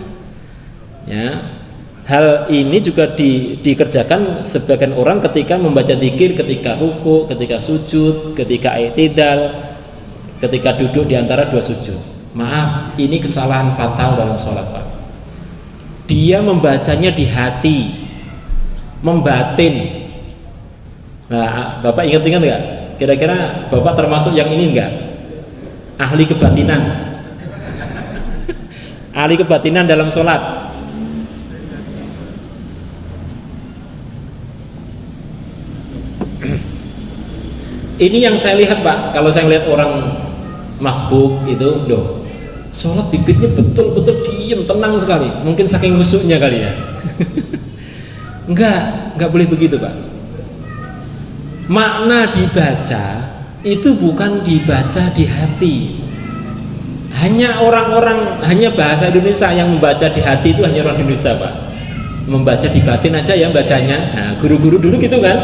Ya, hal ini juga dikerjakan sebagian orang ketika membaca zikir, ketika ruku, ketika sujud, ketika i'tidal, ketika duduk di antara dua sujud. Maaf, ini kesalahan fatal dalam sholat, Pak. Dia membacanya di hati, membatin. Nah, Bapak ingat-ingat nggak? Kira-kira Bapak termasuk yang ini nggak? Ahli kebatinan. Ahli kebatinan dalam sholat. Ini yang saya lihat, Pak. Kalau saya lihat orang masbuk itu, loh, sholat bibirnya betul-betul diem, tenang sekali. Mungkin saking khusyuknya kali ya. Enggak boleh begitu, Pak. Makna dibaca itu bukan dibaca di hati. Hanya bahasa Indonesia yang membaca di hati itu hanya orang Indonesia, Pak. Membaca di batin aja ya bacanya. Nah, guru-guru dulu gitu kan.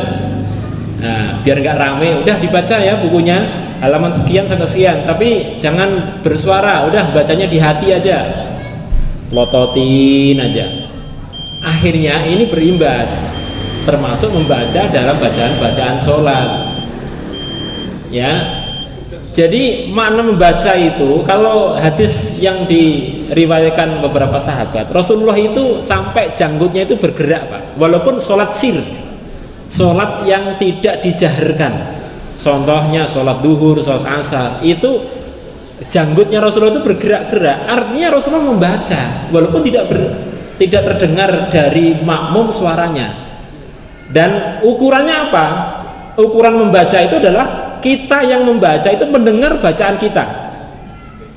Nah, biar nggak rame, udah dibaca ya bukunya halaman sekian sampai sekian, tapi jangan bersuara, udah bacanya di hati aja, plototin aja. Akhirnya ini berimbas, termasuk membaca dalam bacaan-bacaan sholat, ya. Jadi makna membaca itu, kalau hadis yang diriwayatkan beberapa sahabat, Rasulullah itu sampai janggutnya itu bergerak, Pak, walaupun sholat sir, sholat yang tidak dijaharkan. Contohnya sholat duhur, sholat asar, itu janggutnya Rasulullah itu bergerak-gerak. Artinya Rasulullah membaca, walaupun tidak terdengar dari makmum suaranya. Dan ukurannya apa? Ukuran membaca itu adalah kita yang membaca itu mendengar bacaan kita.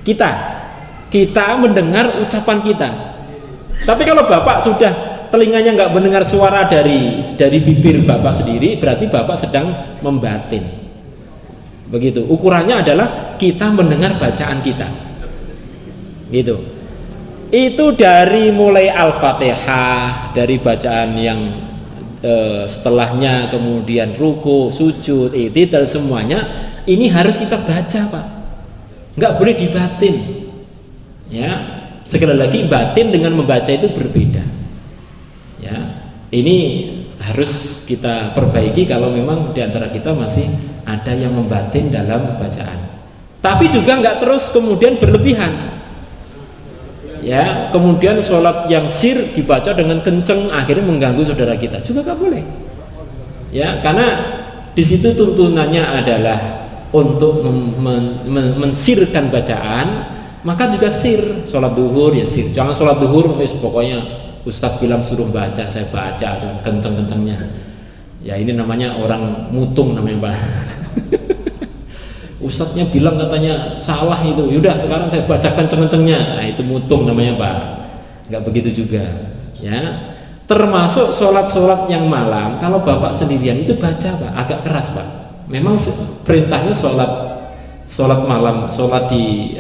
Kita mendengar ucapan kita. Tapi kalau Bapak sudah telinganya nggak mendengar suara dari bibir Bapak sendiri, berarti Bapak sedang membatin. Begitu. Ukurannya adalah kita mendengar bacaan kita. Gitu. Itu dari mulai Al-Fatihah, dari bacaan yang setelahnya, kemudian ruku, sujud, i'tidal, semuanya ini harus kita baca, Pak. Nggak boleh dibatin. Ya. Sekali lagi, batin dengan membaca itu berbeda. Ya, ini harus kita perbaiki kalau memang diantara kita masih ada yang membatin dalam bacaan. Tapi juga nggak terus kemudian berlebihan. Ya, kemudian sholat yang sir dibaca dengan kenceng akhirnya mengganggu saudara kita, juga nggak boleh. Ya, karena di situ tuntunannya adalah untuk mensirkan bacaan, maka juga sir. Sholat duhur ya sir, jangan sholat duhur pokoknya Ustadz bilang suruh baca, saya baca kenceng-kencengnya. Ya ini namanya orang mutung namanya, Pak. Ustadznya bilang katanya salah itu, yaudah sekarang saya baca kenceng-kencengnya. Nah itu mutung namanya, Pak. Nggak begitu juga. Ya. Termasuk sholat-sholat yang malam, kalau Bapak sendirian itu baca, Pak, agak keras, Pak. Memang perintahnya sholat malam, sholat di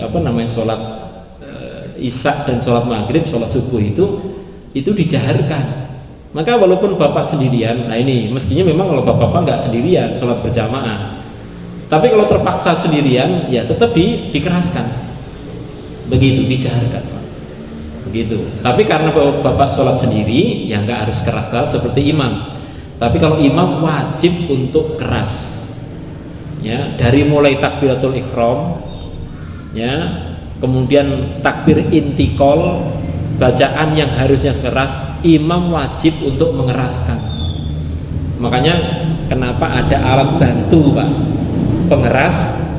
sholat isya dan sholat maghrib, sholat subuh itu dijaharkan. Maka walaupun Bapak sendirian, nah ini mestinya memang kalau Bapak nggak sendirian sholat berjamaah, tapi kalau terpaksa sendirian ya tetap dikeraskan, begitu, dijaharkan, begitu. Tapi karena Bapak sholat sendiri ya nggak harus keras-keras seperti imam, tapi kalau imam wajib untuk keras, ya, dari mulai takbiratul ihram, ya, kemudian takbir intikal, bacaan yang harusnya keras, imam wajib untuk mengeraskan. Makanya kenapa ada alat bantu, Pak, pengeras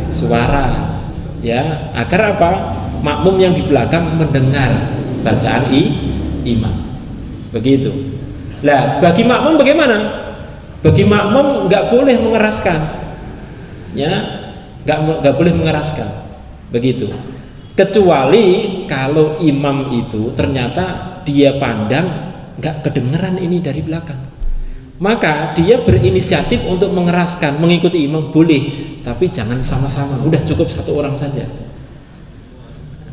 suara, ya, agar apa? Makmum yang di belakang mendengar bacaan imam. Begitu. Lah, bagi makmum bagaimana? Bagi makmum nggak boleh mengeraskan, ya, nggak boleh mengeraskan. Begitu. Kecuali kalau imam itu ternyata dia pandang nggak kedengeran ini dari belakang, maka dia berinisiatif untuk mengeraskan, mengikuti imam boleh, tapi jangan sama-sama, udah cukup satu orang saja.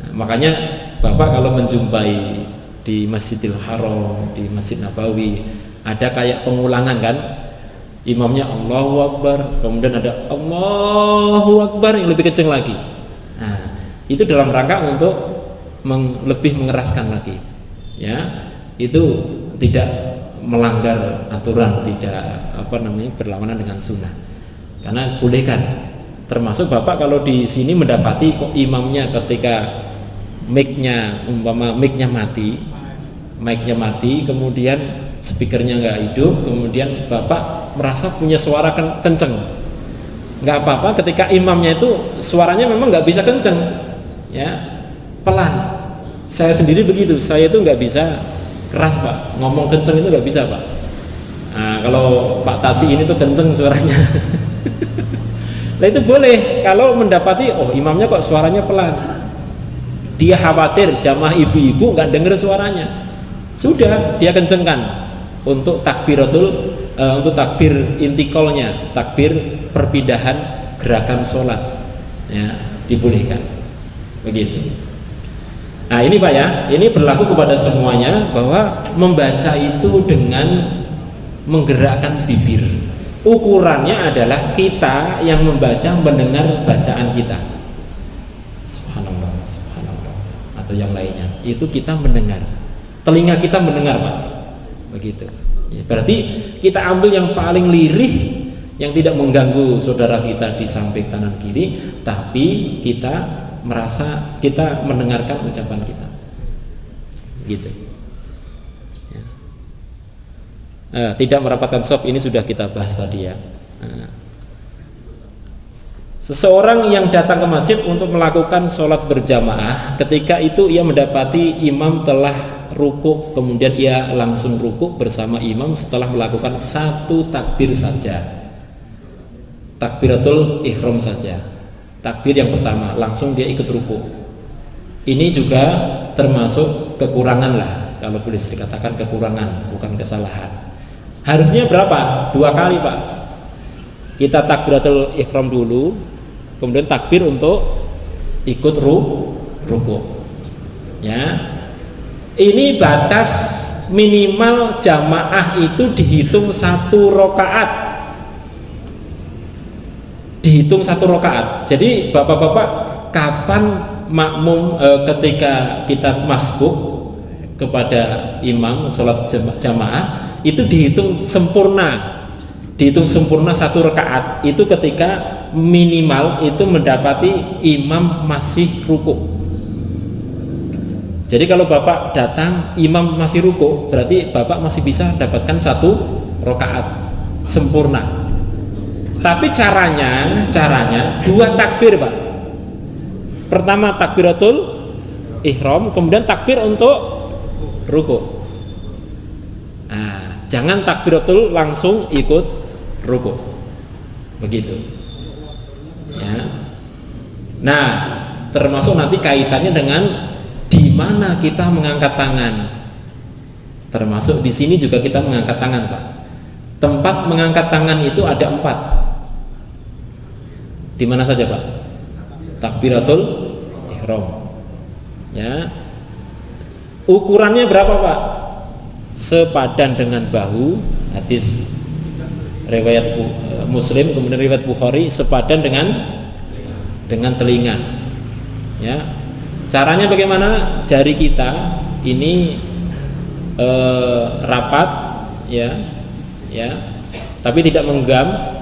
Nah, makanya Bapak kalau menjumpai di Masjidil Haram, di Masjid Nabawi, ada kayak pengulangan kan, imamnya Allahu Akbar, kemudian ada Allahu Akbar yang lebih kenceng lagi. Nah, itu dalam rangka untuk lebih mengeraskan lagi, ya, itu tidak melanggar aturan, tidak berlawanan dengan sunnah, karena boleh kan. Termasuk Bapak kalau di sini mendapati kok imamnya ketika mic-nya mati, kemudian speakernya nggak hidup, kemudian Bapak merasa punya suara kenceng, nggak apa-apa ketika imamnya itu suaranya memang nggak bisa kenceng, ya, pelan. Saya sendiri begitu, saya itu nggak bisa keras, Pak, ngomong kenceng itu nggak bisa, Pak. Nah, kalau Pak Tasi ini tuh kenceng suaranya. Nah, itu boleh kalau mendapati oh imamnya kok suaranya pelan, dia khawatir jamaah ibu-ibu nggak dengar suaranya, sudah dia kencengkan untuk untuk takbir intikalnya, takbir perpindahan gerakan sholat, ya, dibolehkan. Begitu. Nah ini Pak ya, ini berlaku kepada semuanya, bahwa membaca itu dengan menggerakkan bibir. Ukurannya adalah kita yang membaca mendengar bacaan kita. Subhanallah, subhanallah, atau yang lainnya. Itu kita mendengar. Telinga kita mendengar, Pak. Begitu. Ya, berarti kita ambil yang paling lirih, yang tidak mengganggu saudara kita di samping kanan kiri, tapi kita merasa kita mendengarkan ucapan kita, gitu. Ya. Tidak merapatkan shaf, ini sudah kita bahas tadi ya. Seseorang yang datang ke masjid untuk melakukan sholat berjamaah, ketika itu ia mendapati imam telah rukuk, kemudian ia langsung rukuk bersama imam setelah melakukan satu takbir saja, takbiratul ihram saja. Takbir yang pertama langsung dia ikut ruku. Ini juga termasuk kekurangan lah, kalau boleh dikatakan kekurangan, bukan kesalahan. Harusnya berapa? 2 kali, Pak. Kita takbiratul ihram dulu, kemudian takbir untuk ikut ruku. Ya. Ini batas minimal jamaah itu dihitung 1 rakaat. Dihitung 1 rakaat. Jadi bapak-bapak, kapan makmum ketika kita masbuk kepada imam sholat jamaah itu dihitung sempurna. Dihitung sempurna 1 rakaat itu ketika minimal itu mendapati imam masih ruku. Jadi kalau bapak datang imam masih ruku, berarti bapak masih bisa dapatkan 1 rakaat sempurna. Tapi caranya 2 takbir, Pak. Pertama takbiratul ihram, kemudian takbir untuk ruku. Nah, jangan takbiratul langsung ikut ruku. Begitu. Ya. Nah, termasuk nanti kaitannya dengan di mana kita mengangkat tangan. Termasuk di sini juga kita mengangkat tangan, Pak. Tempat mengangkat tangan itu ada 4. Di mana saja, Pak? Takbiratul ihram. Ya. Ukurannya berapa, Pak? Sepadan dengan bahu, hadis riwayat Muslim, kemudian riwayat Bukhari, sepadan dengan telinga. Ya. Caranya bagaimana? Jari kita ini rapat, ya, tapi tidak menggenggam.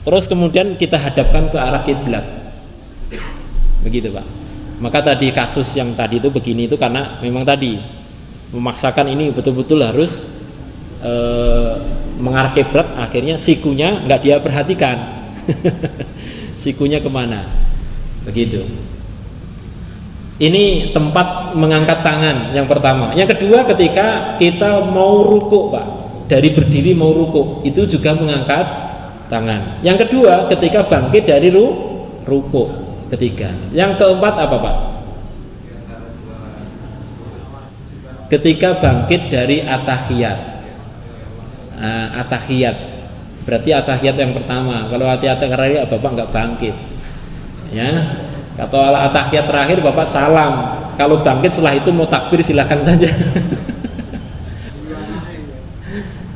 terus kemudian kita hadapkan ke arah kiblat, begitu Pak. Maka tadi kasus yang tadi itu begini itu karena memang tadi memaksakan ini betul-betul harus mengarah kiblat, akhirnya sikunya nggak dia perhatikan. Sikunya kemana, begitu. Ini tempat mengangkat tangan yang pertama. Yang kedua, ketika kita mau rukuk Pak, dari berdiri mau rukuk itu juga mengangkat tangan. Yang kedua, ketika bangkit dari rukuk. Ketiga. Yang keempat apa Pak? Ketika bangkit dari atahiyat. Atahiyat berarti atahiyat yang pertama. Kalau atahiyat terakhir Bapak nggak bangkit, ya. Atau atahiyat terakhir Bapak salam. Kalau bangkit setelah itu mau takbir silahkan saja.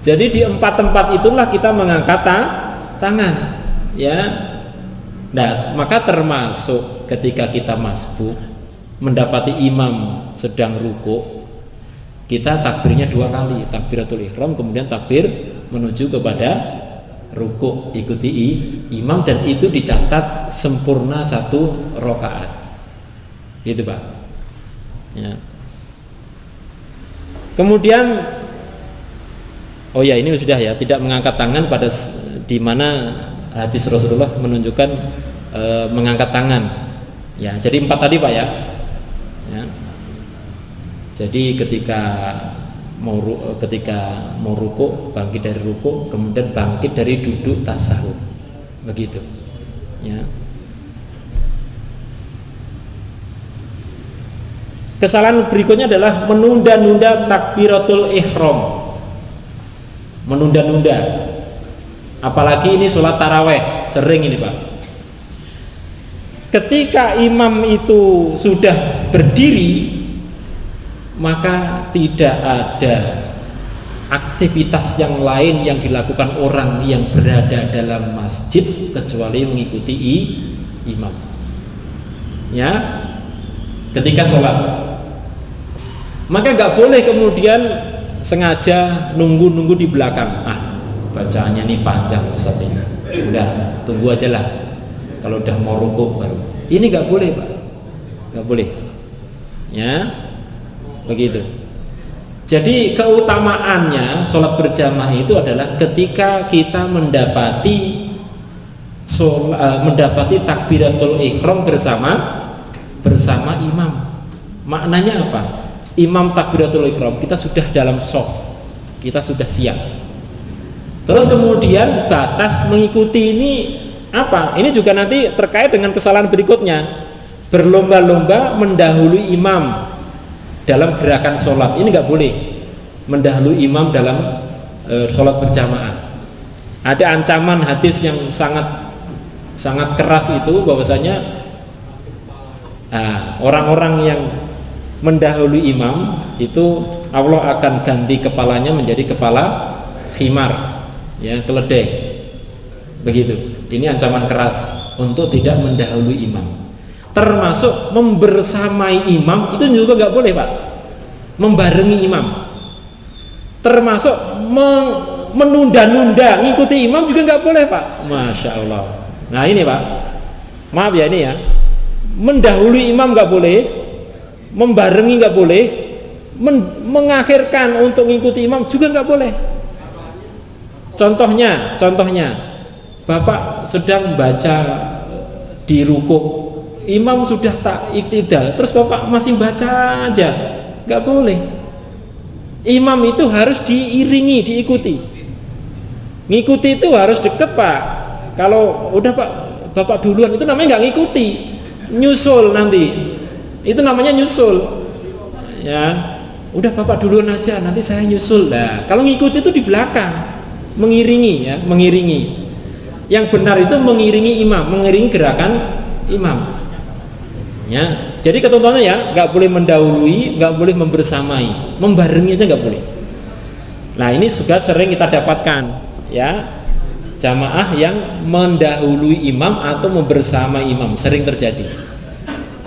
Jadi di empat tempat itulah kita mengangkat tangan, ya. Nah, maka termasuk ketika kita masbuk mendapati imam sedang rukuk, kita takbirnya 2 kali, takbiratul ihram, kemudian takbir menuju kepada rukuk, ikuti imam, dan itu dicatat sempurna 1 rakaat, gitu Pak, ya. Kemudian oh ya, ini sudah ya, tidak mengangkat tangan pada di mana hadis Rasulullah menunjukkan mengangkat tangan, ya. Jadi 4 tadi Pak, ya. Jadi ketika mau rukuk, bangkit dari rukuk, kemudian bangkit dari duduk tasahud, begitu, ya. Kesalahan berikutnya adalah menunda-nunda takbiratul ihram, menunda-nunda. Apalagi ini sholat taraweh, sering ini Pak. Ketika imam itu sudah berdiri, maka tidak ada aktivitas yang lain yang dilakukan orang yang berada dalam masjid kecuali mengikuti imam, ya. Ketika sholat, maka nggak boleh kemudian sengaja nunggu di belakang. Bacaannya nih panjang Ustaz ini, udah tunggu aja lah, kalau udah mau rukuk baru. Ini nggak boleh Pak, nggak boleh, ya. Begitu. Jadi keutamaannya sholat berjamaah itu adalah ketika kita mendapati takbiratul ihram bersama imam. Maknanya apa? Imam takbiratul ihram, kita sudah dalam shaf, kita sudah siap. Terus kemudian batas mengikuti ini apa? Ini juga nanti terkait dengan kesalahan berikutnya, berlomba-lomba mendahului imam dalam gerakan sholat. Ini nggak boleh, mendahului imam dalam sholat berjamaah. Ada ancaman hadis yang sangat keras itu, bahwasanya orang-orang yang mendahului imam itu Allah akan ganti kepalanya menjadi kepala khimar, ya, keledai, begitu. Ini ancaman keras untuk tidak mendahului imam. Termasuk membersamai imam itu juga nggak boleh Pak, membarengi imam. Termasuk menunda-nunda ngikuti imam juga nggak boleh Pak. Masya Allah. Nah ini Pak, maaf ya, ini ya, mendahului imam nggak boleh, membarengi nggak boleh, mengakhirkan untuk ngikuti imam juga nggak boleh. Contohnya Bapak sedang baca di rukuk, imam sudah tak iktidal, terus Bapak masih baca aja, nggak boleh. Imam itu harus diiringi, diikuti. Ngikuti itu harus deket Pak. Kalau udah Bapak duluan, itu namanya nggak ngikuti, nyusul nanti. Itu namanya nyusul, ya. Udah Bapak duluan aja, nanti saya nyusul. Nah, kalau ngikuti itu di belakang, mengiringi, ya, mengiringi. Yang benar itu mengiringi imam, mengiringi gerakan imam. Ya, jadi ketentuannya ya, nggak boleh mendahului, nggak boleh membersamai, membarengi aja nggak boleh. Nah ini juga sering kita dapatkan, ya, jamaah yang mendahului imam atau membersamai imam, sering terjadi.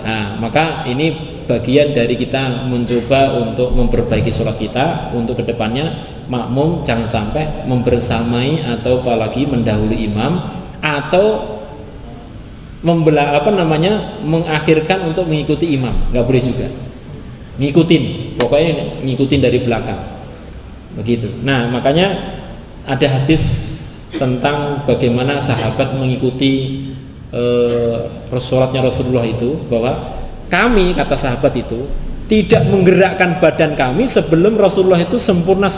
Nah maka ini bagian dari kita mencoba untuk memperbaiki sholat kita, untuk kedepannya makmum jangan sampai membersamai atau apalagi mendahului imam atau mengakhirkan untuk mengikuti imam, nggak boleh juga. Ngikutin, pokoknya ngikutin dari belakang, begitu. Nah, makanya ada hadis tentang bagaimana sahabat mengikuti sholatnya Rasulullah itu, bahwa kami, kata sahabat itu, tidak menggerakkan badan kami sebelum Rasulullah itu sempurna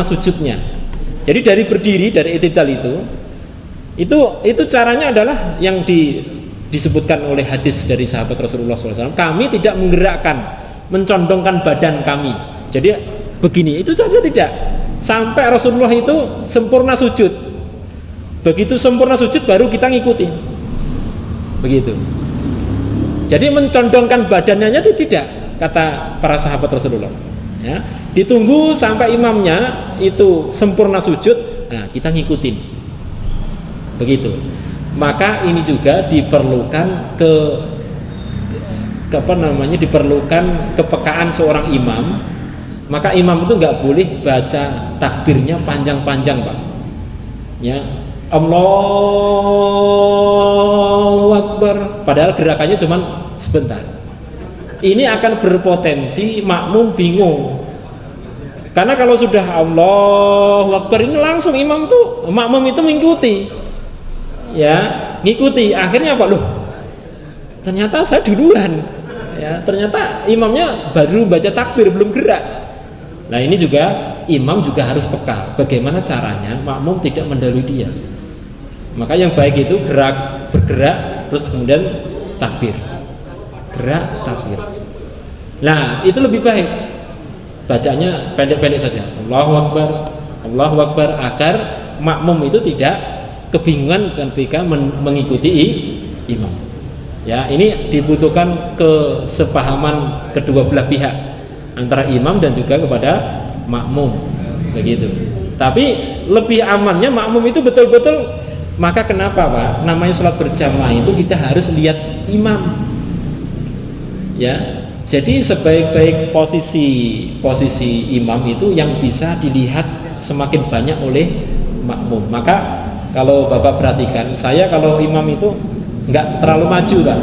sujudnya. Jadi dari berdiri, dari i'tidal itu caranya adalah yang disebutkan oleh hadis dari sahabat Rasulullah SAW. Kami tidak menggerakkan, mencondongkan badan kami. Jadi begini, itu saja tidak. Sampai Rasulullah itu sempurna sujud. Begitu sempurna sujud baru kita ngikuti. Begitu. Jadi mencondongkan badannya itu tidak, kata para sahabat Rasulullah. Ya, ditunggu sampai imamnya itu sempurna sujud, nah kita ngikutin. Begitu. Maka ini juga diperlukan diperlukan kepekaan seorang imam. Maka imam itu nggak boleh baca takbirnya panjang-panjang, Pak. Ya, Allahu Akbar, padahal gerakannya cuma sebentar. Ini akan berpotensi makmum bingung. Karena kalau sudah Allahu Akbar ini langsung makmum itu mengikuti. Ya, ngikuti. Akhirnya apa? Loh, ternyata saya duluan. Ya, ternyata imamnya baru baca takbir, belum gerak. Nah, ini juga imam juga harus peka bagaimana caranya makmum tidak mendahului dia. Maka yang baik itu bergerak terus kemudian takbir. Gerak, takbir. Nah, itu lebih baik. Bacanya pendek-pendek saja. Allahu Akbar, agar makmum itu tidak kebingungan ketika mengikuti imam. Ya, ini dibutuhkan kesepahaman kedua belah pihak, antara imam dan juga kepada makmum, begitu. Tapi lebih amannya makmum itu betul-betul. Maka kenapa, Pak? Namanya sholat berjamaah itu kita harus lihat imam. Ya, jadi sebaik-baik posisi imam itu yang bisa dilihat semakin banyak oleh makmum. Maka kalau Bapak perhatikan, saya kalau imam itu nggak terlalu maju, Pak,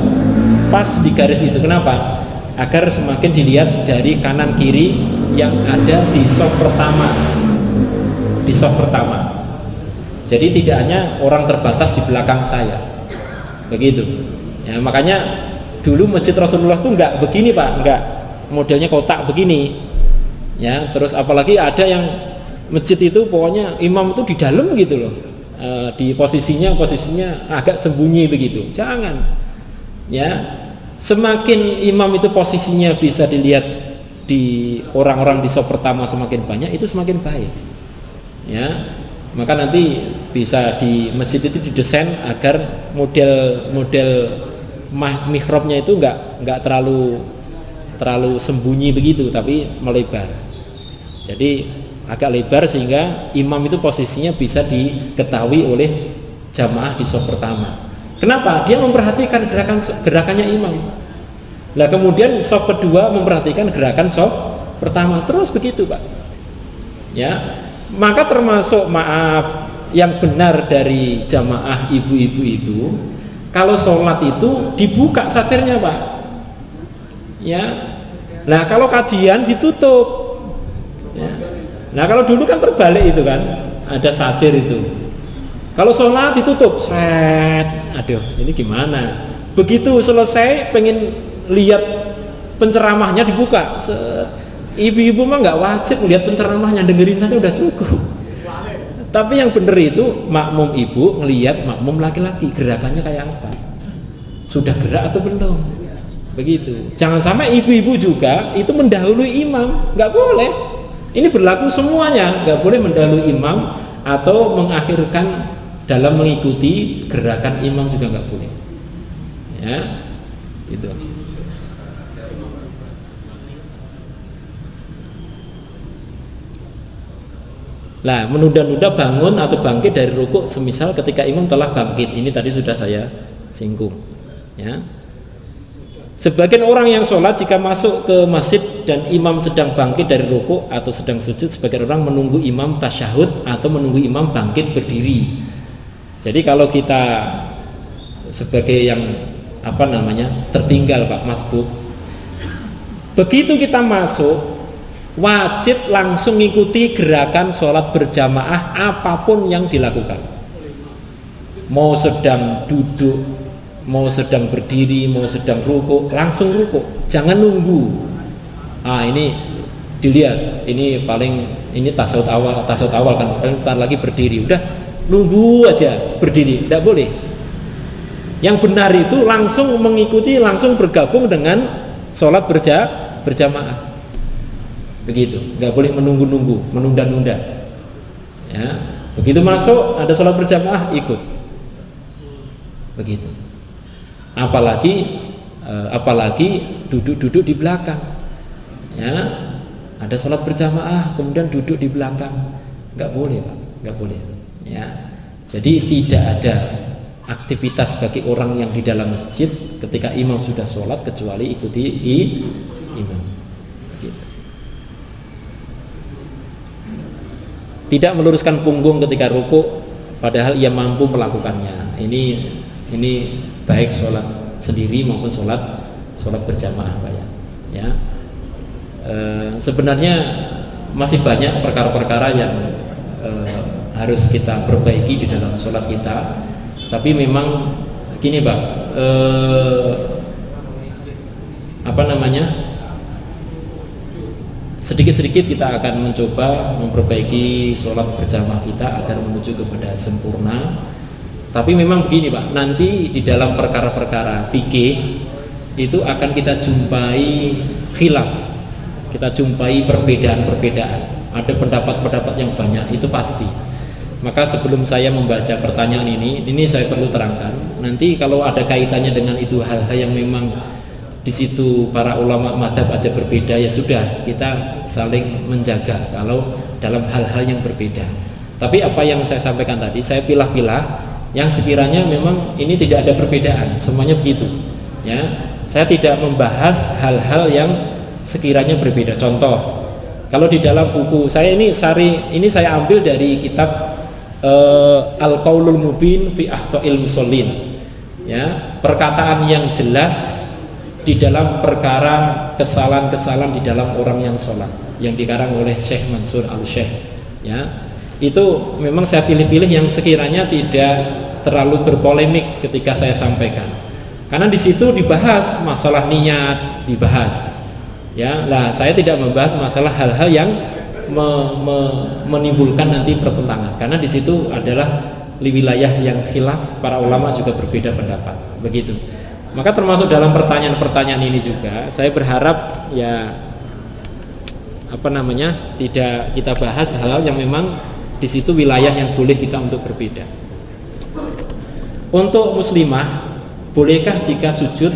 pas di garis itu. Kenapa? Agar semakin dilihat dari kanan kiri yang ada di shaf pertama. Jadi tidak hanya orang terbatas di belakang saya, begitu. Ya, makanya dulu masjid Rasulullah itu nggak begini, Pak, nggak modelnya kotak begini. Ya, terus apalagi ada yang masjid itu pokoknya imam itu di dalam gitu loh. Di posisinya agak sembunyi begitu. Jangan. Ya, semakin imam itu posisinya bisa dilihat di orang-orang di shaf pertama semakin banyak, itu semakin baik. Ya, maka nanti bisa di masjid itu didesain agar model mihrabnya itu nggak terlalu sembunyi begitu, tapi melebar. Jadi agak lebar sehingga imam itu posisinya bisa diketahui oleh jamaah di shaf pertama. Kenapa? Dia memperhatikan gerakannya imam. Lah kemudian shaf kedua memperhatikan gerakan shaf pertama, terus begitu, Pak. Ya, maka termasuk yang benar dari jamaah ibu-ibu itu, kalau sholat itu dibuka satirnya, Pak. Ya. Nah, kalau kajian ditutup. Ya. Nah, kalau dulu kan terbalik itu kan, ada satir itu. Kalau sholat ditutup, aduh, ini gimana? Begitu selesai, pengen lihat penceramahnya dibuka. Ibu-ibu mah nggak wajib melihat penceramahnya, dengerin saja udah cukup. Tapi yang benar itu makmum ibu ngelihat makmum laki-laki gerakannya kayak apa, sudah gerak atau belum, begitu. Jangan sampai ibu-ibu juga itu mendahului imam, nggak boleh. Ini berlaku semuanya, nggak boleh mendahului imam atau mengakhirkan dalam mengikuti gerakan imam juga nggak boleh. Ya, itu. Nah, menunda-nunda bangun atau bangkit dari rukuk semisal ketika imam telah bangkit, ini tadi sudah saya singgung. Ya. Sebagian orang yang sholat jika masuk ke masjid dan imam sedang bangkit dari rukuk atau sedang sujud, sebagian orang menunggu imam tasyahud atau menunggu imam bangkit berdiri. Jadi kalau kita sebagai yang tertinggal Pak Mas Bu, begitu kita masuk wajib langsung ngikuti gerakan sholat berjamaah apapun yang dilakukan, mau sedang duduk, mau sedang berdiri, mau sedang rukuk, langsung rukuk, jangan nunggu. Ini dilihat, ini tasawuf awal kan, bentar lagi berdiri, udah nunggu aja berdiri, tidak boleh. Yang benar itu langsung mengikuti, langsung bergabung dengan sholat berjamaah. Begitu, nggak boleh menunggu-nunggu, menunda-nunda. Ya, begitu masuk ada sholat berjamaah ikut. Begitu. Apalagi duduk-duduk di belakang. Ya, ada sholat berjamaah kemudian duduk di belakang, nggak boleh Pak, nggak boleh. Ya, jadi tidak ada aktivitas bagi orang yang di dalam masjid ketika imam sudah sholat kecuali ikuti imam. Begitu. Tidak meluruskan punggung ketika rukuk padahal ia mampu melakukannya. Ini baik sholat sendiri maupun sholat berjamaah Pak ya. Ya. Sebenarnya masih banyak perkara-perkara yang harus kita perbaiki di dalam sholat kita. Tapi memang gini Pak, sedikit-sedikit kita akan mencoba memperbaiki sholat berjamaah kita agar menuju kepada sempurna. Tapi memang begini Pak, nanti di dalam perkara-perkara fikih itu akan kita jumpai khilaf, kita jumpai perbedaan-perbedaan, ada pendapat-pendapat yang banyak, itu pasti. Maka sebelum saya membaca pertanyaan ini saya perlu terangkan. Nanti kalau ada kaitannya dengan itu hal-hal yang memang di situ para ulama mazhab aja berbeda, ya sudah kita saling menjaga kalau dalam hal-hal yang berbeda. Tapi apa yang saya sampaikan tadi saya pilah-pilah yang sekiranya memang ini tidak ada perbedaan, semuanya begitu. Ya, saya tidak membahas hal-hal yang sekiranya berbeda. Contoh, kalau di dalam buku saya ini saya ambil dari kitab Al-Qaulul Mubin fi Akhta'il Musallin, ya, perkataan yang jelas di dalam perkara kesalahan-kesalahan di dalam orang yang sholat, yang dikarang oleh Syekh Mansur Al-Syekh. Ya, itu memang saya pilih-pilih yang sekiranya tidak terlalu berpolemik ketika saya sampaikan, karena di situ dibahas masalah niat, dibahas. Ya, lah saya tidak membahas masalah hal-hal yang menimbulkan nanti pertentangan, karena di situ adalah wilayah yang khilaf, para ulama juga berbeda pendapat. Begitu. Maka termasuk dalam pertanyaan-pertanyaan ini juga saya berharap ya tidak kita bahas hal-hal yang memang di situ wilayah yang boleh kita untuk berbeda. Untuk muslimah, bolehkah jika sujud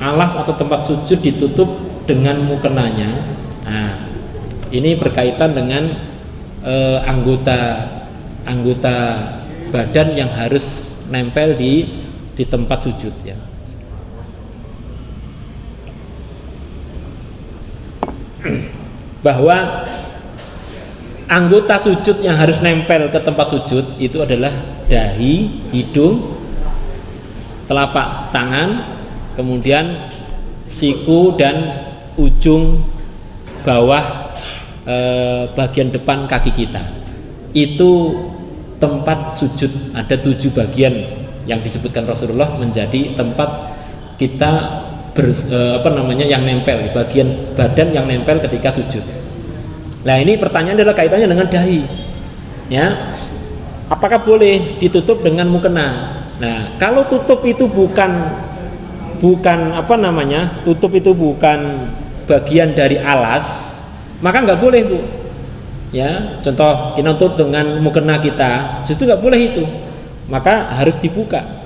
alas atau tempat sujud ditutup dengan mukenanya? Nah, ini berkaitan dengan anggota badan yang harus nempel di tempat sujud ya. Bahwa anggota sujud yang harus nempel ke tempat sujud itu adalah dahi, hidung, telapak tangan, kemudian siku dan ujung bawah bagian depan kaki kita. Itu tempat sujud, ada 7 bagian yang disebutkan Rasulullah menjadi tempat kita yang nempel, bagian badan yang nempel ketika sujud. Nah, ini pertanyaan adalah kaitannya dengan dahi. Ya. Apakah boleh ditutup dengan mukena? Nah, kalau tutup itu bukan tutup itu bukan bagian dari alas, maka nggak boleh Bu. Ya, contoh kita tutup dengan mukena kita, justru nggak boleh itu. Maka harus dibuka.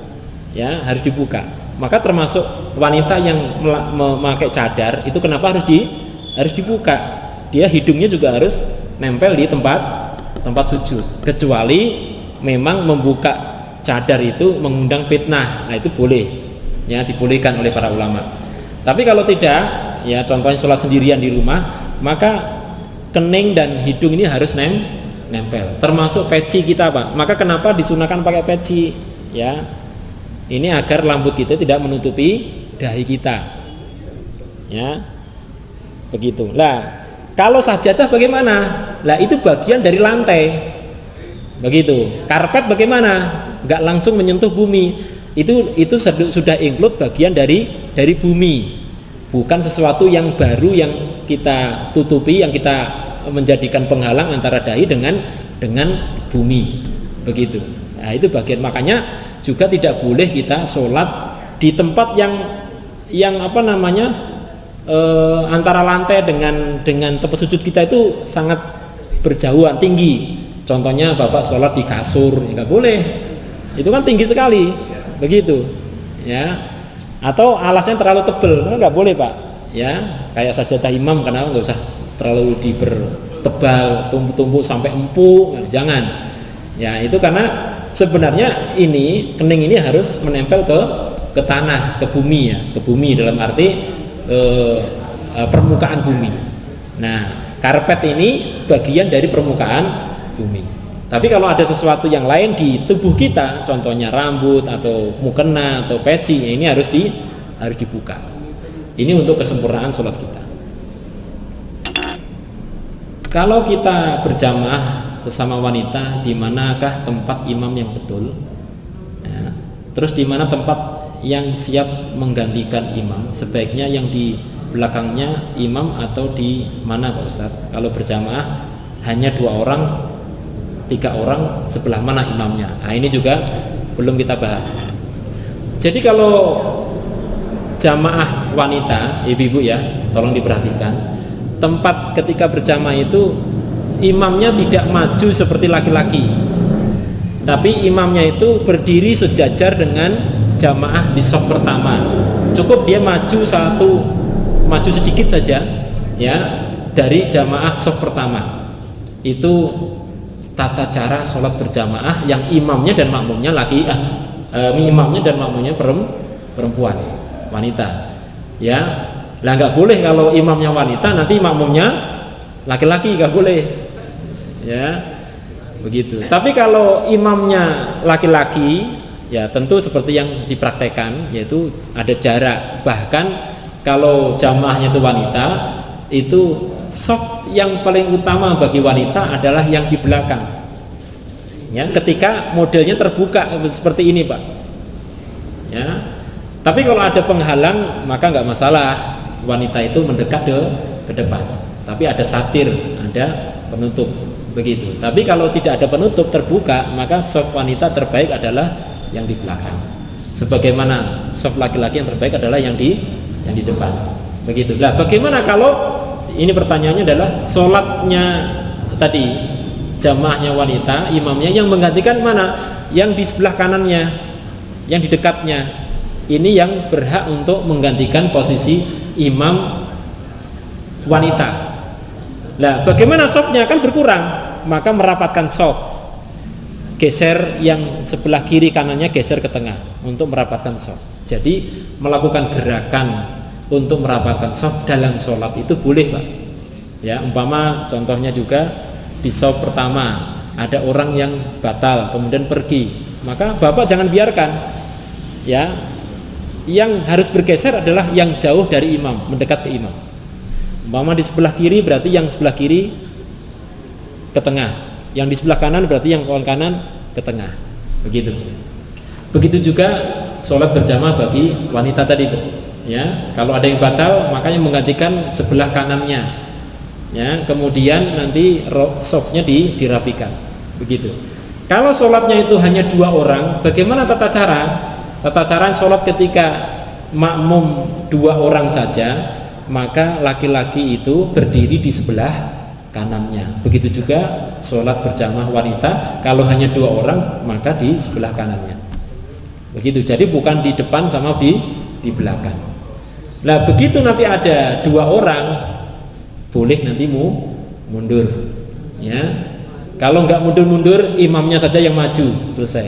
Ya, harus dibuka. Maka termasuk wanita yang memakai cadar itu kenapa harus dibuka? Dia hidungnya juga harus nempel di tempat sujud. Kecuali memang membuka cadar itu mengundang fitnah. Nah, itu boleh. Ya, dibolehkan oleh para ulama. Tapi kalau tidak, ya contohnya sholat sendirian di rumah, maka kening dan hidung ini harus nempel. Termasuk peci kita, Pak. Maka kenapa disunahkan pakai peci? Ya, ini agar rambut kita tidak menutupi dahi kita. Ya, begitu. Lah, kalau sajadah bagaimana? Lah itu bagian dari lantai. Begitu. Karpet bagaimana? Nggak langsung menyentuh bumi. Itu sudah include bagian dari bumi. Bukan sesuatu yang baru yang kita tutupi, yang kita menjadikan penghalang antara dahi dengan bumi. Begitu. Nah, itu bagian, makanya juga tidak boleh kita sholat di tempat yang apa namanya antara lantai dengan tempat sujud kita itu sangat berjauhan, tinggi. Contohnya Bapak sholat di kasur, nggak boleh. Itu kan tinggi sekali, begitu. Ya. Atau alasnya terlalu tebal, nggak boleh, Pak. Ya, kayak sajadah imam, kenapa nggak usah terlalu dipertebal, tumpuk-tumpuk sampai empuk, jangan. Ya, itu karena sebenarnya kening ini harus menempel ke tanah, ke bumi, ya, ke bumi dalam arti permukaan bumi. Nah, karpet ini bagian dari permukaan bumi. Tapi kalau ada sesuatu yang lain di tubuh kita, contohnya rambut atau mukena atau peci, ini harus dibuka. Ini untuk kesempurnaan sholat kita. Kalau kita berjamaah sesama wanita, di manakah tempat imam yang betul? Ya. Terus di mana tempat yang siap menggantikan imam? Sebaiknya yang di belakangnya imam atau di mana, Pak Ustadz? Kalau berjamaah hanya 2 orang, 3 orang, sebelah mana imamnya? Nah, ini juga belum kita bahas. Jadi kalau jamaah wanita, ibu-ibu ya, tolong diperhatikan, tempat ketika berjamaah itu imamnya tidak maju seperti laki-laki, tapi imamnya itu berdiri sejajar dengan jamaah di shaf pertama. Cukup dia maju sedikit saja, ya, dari jamaah shaf pertama. Itu tata cara sholat berjamaah yang imamnya dan makmumnya imamnya dan makmumnya perempuan, wanita. Ya, lah nggak boleh kalau imamnya wanita nanti makmumnya laki-laki, nggak boleh. Ya, begitu. Tapi kalau imamnya laki-laki, ya tentu seperti yang dipraktekkan, yaitu ada jarak. Bahkan kalau jamaahnya itu wanita, itu shaf yang paling utama bagi wanita adalah yang di belakang. Ya, ketika modelnya terbuka seperti ini, Pak. Ya. Tapi kalau ada penghalang maka nggak masalah, wanita itu mendekat ke depan. Tapi ada satir, ada penutup, begitu. Tapi kalau tidak ada penutup terbuka, maka shaf wanita terbaik adalah yang di belakang. Sebagaimana shaf laki-laki yang terbaik adalah yang di depan. Begitu. Lah, bagaimana kalau ini pertanyaannya adalah sholatnya tadi jamaahnya wanita, imamnya yang menggantikan mana? Yang di sebelah kanannya, yang di dekatnya. Ini yang berhak untuk menggantikan posisi imam wanita. Nah, bagaimana shafnya? Kan berkurang, maka merapatkan shaf. Geser yang sebelah kiri kanannya, geser ke tengah untuk merapatkan shaf. Jadi melakukan gerakan untuk merapatkan shaf dalam sholat itu boleh, Pak. Ya, umpama contohnya juga di shaf pertama ada orang yang batal kemudian pergi, maka Bapak jangan biarkan. Ya, yang harus bergeser adalah yang jauh dari imam, mendekat ke imam. Umpama di sebelah kiri berarti yang sebelah kiri ke tengah, yang di sebelah kanan berarti yang kanan ke tengah. Begitu. Begitu juga sholat berjamaah bagi wanita tadi, Bu. Ya, kalau ada yang batal makanya menggantikan sebelah kanannya, ya, kemudian nanti shafnya dirapikan, begitu. Kalau sholatnya itu hanya 2 orang, bagaimana tata cara sholat ketika makmum 2 orang saja, maka laki-laki itu berdiri di sebelah kanannya. Begitu juga sholat berjamaah wanita, kalau hanya 2 orang maka di sebelah kanannya, begitu. Jadi bukan di depan sama di belakang. Nah, begitu nanti ada 2 orang, boleh nanti mundur, ya. Kalau nggak mundur-mundur, imamnya saja yang maju, selesai,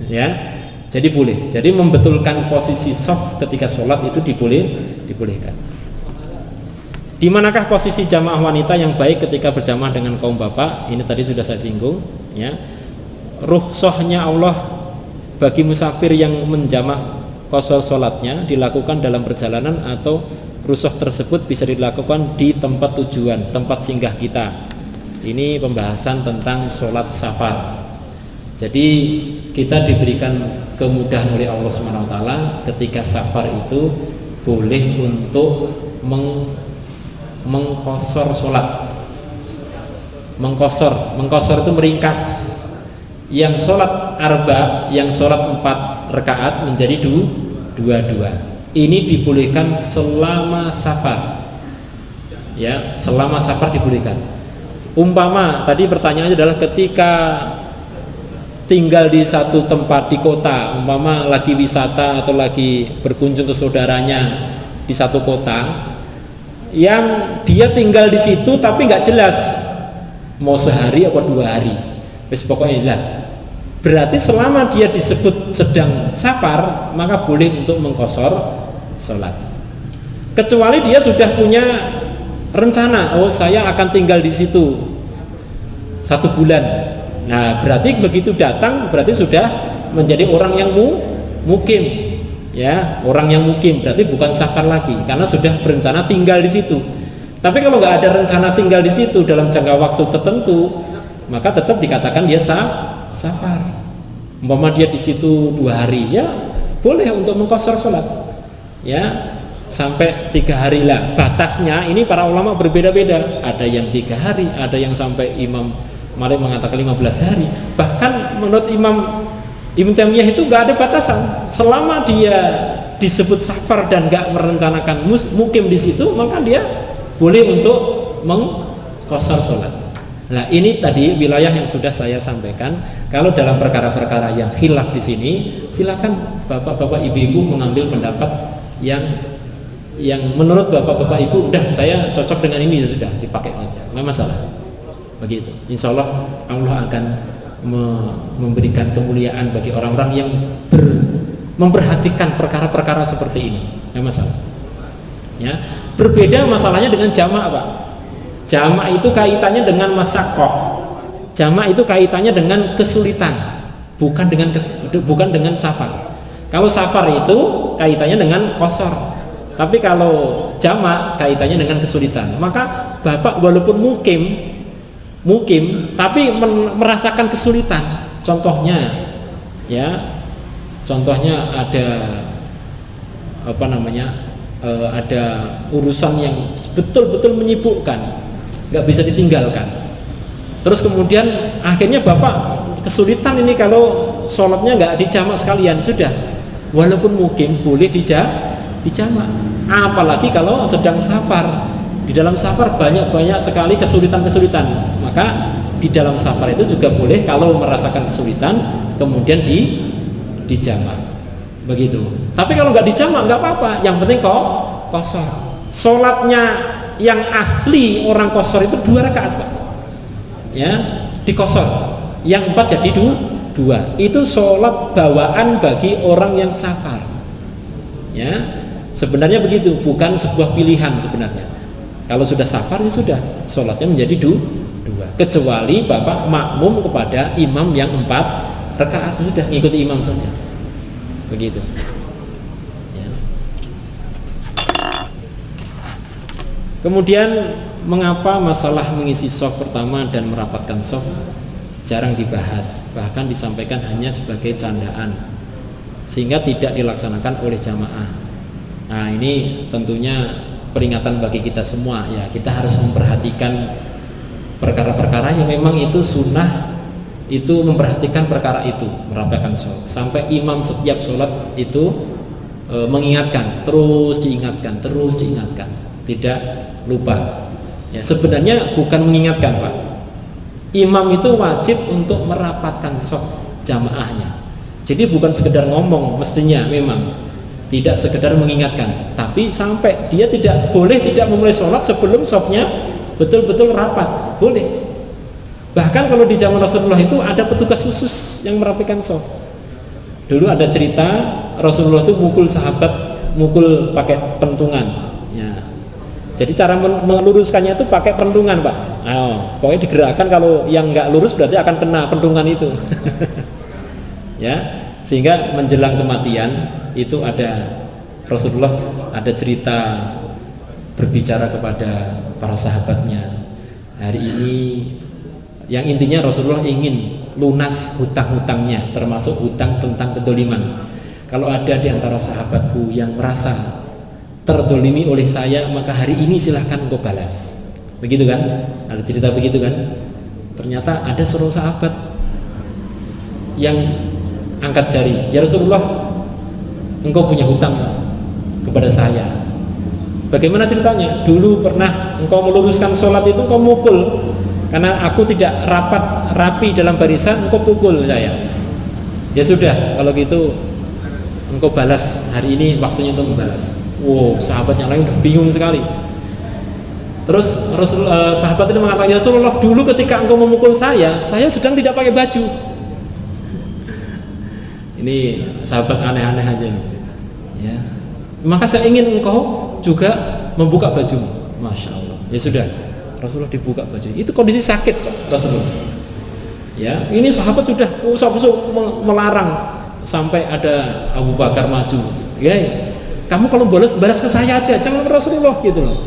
ya. Jadi boleh. Jadi membetulkan posisi shaf ketika sholat itu dibolehkan. Di manakah posisi jamaah wanita yang baik ketika berjamaah dengan kaum bapak? Ini tadi sudah saya singgung, ya. Rukhsahnya Allah bagi musafir yang menjamak qasar salatnya dilakukan dalam perjalanan atau rukhsah tersebut bisa dilakukan di tempat tujuan, tempat singgah kita. Ini pembahasan tentang sholat safar. Jadi kita diberikan kemudahan oleh Allah SWT ketika safar itu boleh untuk mengqasar sholat. Mengqasar itu meringkas. Yang sholat arba, yang sholat 4 rakaat menjadi 2. Ini dibolehkan selama safar. Ya, selama safar dibolehkan. Umpama tadi pertanyaannya adalah ketika tinggal di satu tempat di kota, umpama lagi wisata atau lagi berkunjung ke saudaranya di satu kota, yang dia tinggal di situ tapi nggak jelas mau sehari atau 2 hari. Wis pokoknya lah. Berarti selama dia disebut sedang safar, maka boleh untuk mengqasar sholat. Kecuali dia sudah punya rencana, oh saya akan tinggal di situ 1 bulan. Nah, berarti begitu datang berarti sudah menjadi orang yang mukim, ya, orang yang mukim, berarti bukan safar lagi karena sudah berencana tinggal di situ. Tapi kalau nggak ada rencana tinggal di situ dalam jangka waktu tertentu, maka tetap dikatakan dia safar. Umpama dia di situ 2 hari, ya boleh untuk mengqasar sholat, ya, sampai 3 hari lah. Batasnya ini para ulama berbeda-beda. Ada yang 3 hari, ada yang sampai Imam Malik mengatakan 15 hari. Bahkan menurut Ibnu Taimiyah itu nggak ada batasan. Selama dia disebut safar dan nggak merencanakan mukim di situ, maka dia boleh untuk mengqasar sholat. Nah, ini tadi wilayah yang sudah saya sampaikan. Kalau dalam perkara-perkara yang khilaf di sini, silakan bapak-bapak, ibu-ibu mengambil pendapat yang menurut bapak-bapak ibu udah saya cocok dengan ini, ya sudah dipakai saja, nggak masalah. Begitu. Insya Allah Allah akan memberikan kemuliaan bagi orang-orang yang memperhatikan perkara-perkara seperti ini, nggak masalah. Ya, berbeda masalahnya dengan jamak, Pak. Jamak itu kaitannya dengan masyaqqah. Jamak itu kaitannya dengan kesulitan, bukan dengan safar. Kalau safar itu kaitannya dengan qasar. Tapi kalau jamak kaitannya dengan kesulitan. Maka bapak walaupun mukim tapi merasakan kesulitan. Contohnya, ya, contohnya ada ada urusan yang betul-betul menyibukkan, nggak bisa ditinggalkan. Terus kemudian akhirnya bapak kesulitan ini kalau sholatnya nggak dijamak sekalian, sudah walaupun mukim boleh dijamak. Apalagi kalau sedang safar. Di dalam safar banyak sekali kesulitan, maka di dalam safar itu juga boleh kalau merasakan kesulitan kemudian dijamak. Begitu. Tapi kalau nggak dijamak nggak apa-apa, yang penting kok qasar. Sholatnya yang asli orang qasar itu 2 rakaat, Pak. Ya, diqasar. Yang 4 jadi 2. Itu sholat bawaan bagi orang yang safar. Ya, sebenarnya begitu, bukan sebuah pilihan sebenarnya. Kalau sudah safar ya sudah, sholatnya menjadi 2. Kecuali bapak makmum kepada imam yang 4 rakaat, sudah ngikuti imam saja. Begitu. Ya. Kemudian mengapa masalah mengisi shaf pertama dan merapatkan shaf jarang dibahas, bahkan disampaikan hanya sebagai candaan sehingga tidak dilaksanakan oleh jamaah. Nah, ini tentunya peringatan bagi kita semua, ya, kita harus memperhatikan perkara-perkara yang memang itu sunnah, itu memperhatikan perkara itu, merapatkan shaf sampai imam setiap sholat itu mengingatkan, terus diingatkan, tidak lupa. Ya, sebenarnya bukan mengingatkan, Pak. Imam itu wajib untuk merapatkan shaf jamaahnya. Jadi bukan sekedar ngomong, mestinya memang tidak sekedar mengingatkan, tapi sampai dia tidak boleh tidak memulai sholat sebelum shafnya betul-betul rapat, boleh. Bahkan kalau di zaman Rasulullah itu ada petugas khusus yang merapikan shaf. Dulu ada cerita Rasulullah itu mukul sahabat, mukul pakai pentungan, ya. Jadi cara meluruskannya itu pakai pentungan, Pak. Pokoknya digerakkan, kalau yang nggak lurus berarti akan kena pentungan itu. Ya, sehingga menjelang kematian itu ada Rasulullah ada cerita berbicara kepada para sahabatnya. Hari ini yang intinya Rasulullah ingin lunas hutang-hutangnya, termasuk hutang tentang kedoliman. Kalau ada di antara sahabatku yang merasa terdolimi oleh saya, maka hari ini silahkan engkau balas. Begitu kan? Ada cerita begitu kan? Ternyata ada seorang sahabat yang angkat jari, ya Rasulullah, engkau punya hutang kepada saya. Bagaimana ceritanya? Dulu pernah engkau meluruskan sholat itu engkau mukul, karena aku tidak rapi dalam barisan, engkau pukul saya. Ya sudah, kalau gitu engkau balas, hari ini waktunya untuk membalas. Wow, sahabat yang lain udah bingung sekali. Terus sahabat itu mengatakan, ya Rasulullah, dulu ketika engkau memukul saya sedang tidak pakai baju. Ini sahabat aneh-aneh aja. Ya, maka saya ingin engkau juga membuka baju. Masya Allah. Ya sudah, Rasulullah dibuka baju. Itu kondisi sakit, Pak, Rasulullah. Ya, ini sahabat sudah usah-usah melarang, sampai ada Abu Bakar maju. Ya, kamu kalau balas ke saya aja, jangan ke Rasulullah gitu loh.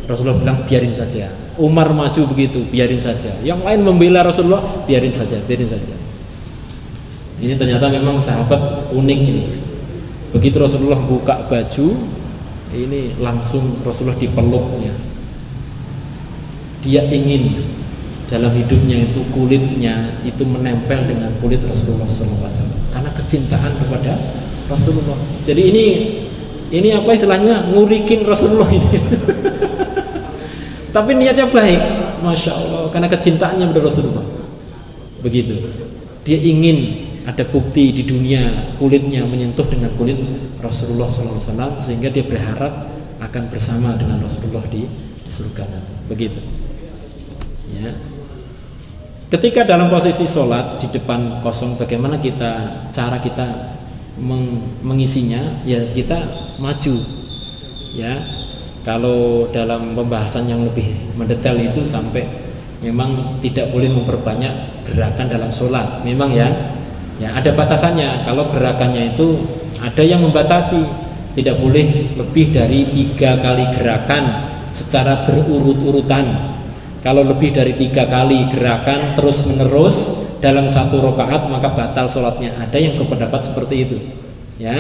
Rasulullah bilang biarin saja. Umar maju begitu, biarin saja. Yang lain membela Rasulullah, biarin saja. Ini ternyata memang sahabat unik ini. Begitu Rasulullah buka baju, ini langsung Rasulullah dipeluknya. Dia ingin dalam hidupnya itu kulitnya itu menempel dengan kulit Rasulullah SAW karena kecintaan kepada Rasulullah. Jadi ini apa istilahnya, ngurikin Rasulullah ini. Tapi niatnya baik, Masya Allah, karena kecintaannya pada Rasulullah. Begitu. Dia ingin ada bukti di dunia kulitnya menyentuh dengan kulit Rasulullah SAW, sehingga dia berharap akan bersama dengan Rasulullah di surga nanti. Begitu. Ya. Ketika dalam posisi sholat di depan kosong, bagaimana cara kita mengisinya? Ya kita maju. Ya, kalau dalam pembahasan yang lebih mendetail itu sampai memang tidak boleh memperbanyak gerakan dalam sholat. Memang ya ada batasannya. Kalau gerakannya itu ada yang membatasi, tidak boleh lebih dari 3 kali gerakan secara berurut-urutan. Kalau lebih dari 3 kali gerakan terus menerus dalam satu rakaat, maka batal sholatnya. Ada yang berpendapat seperti itu. Ya,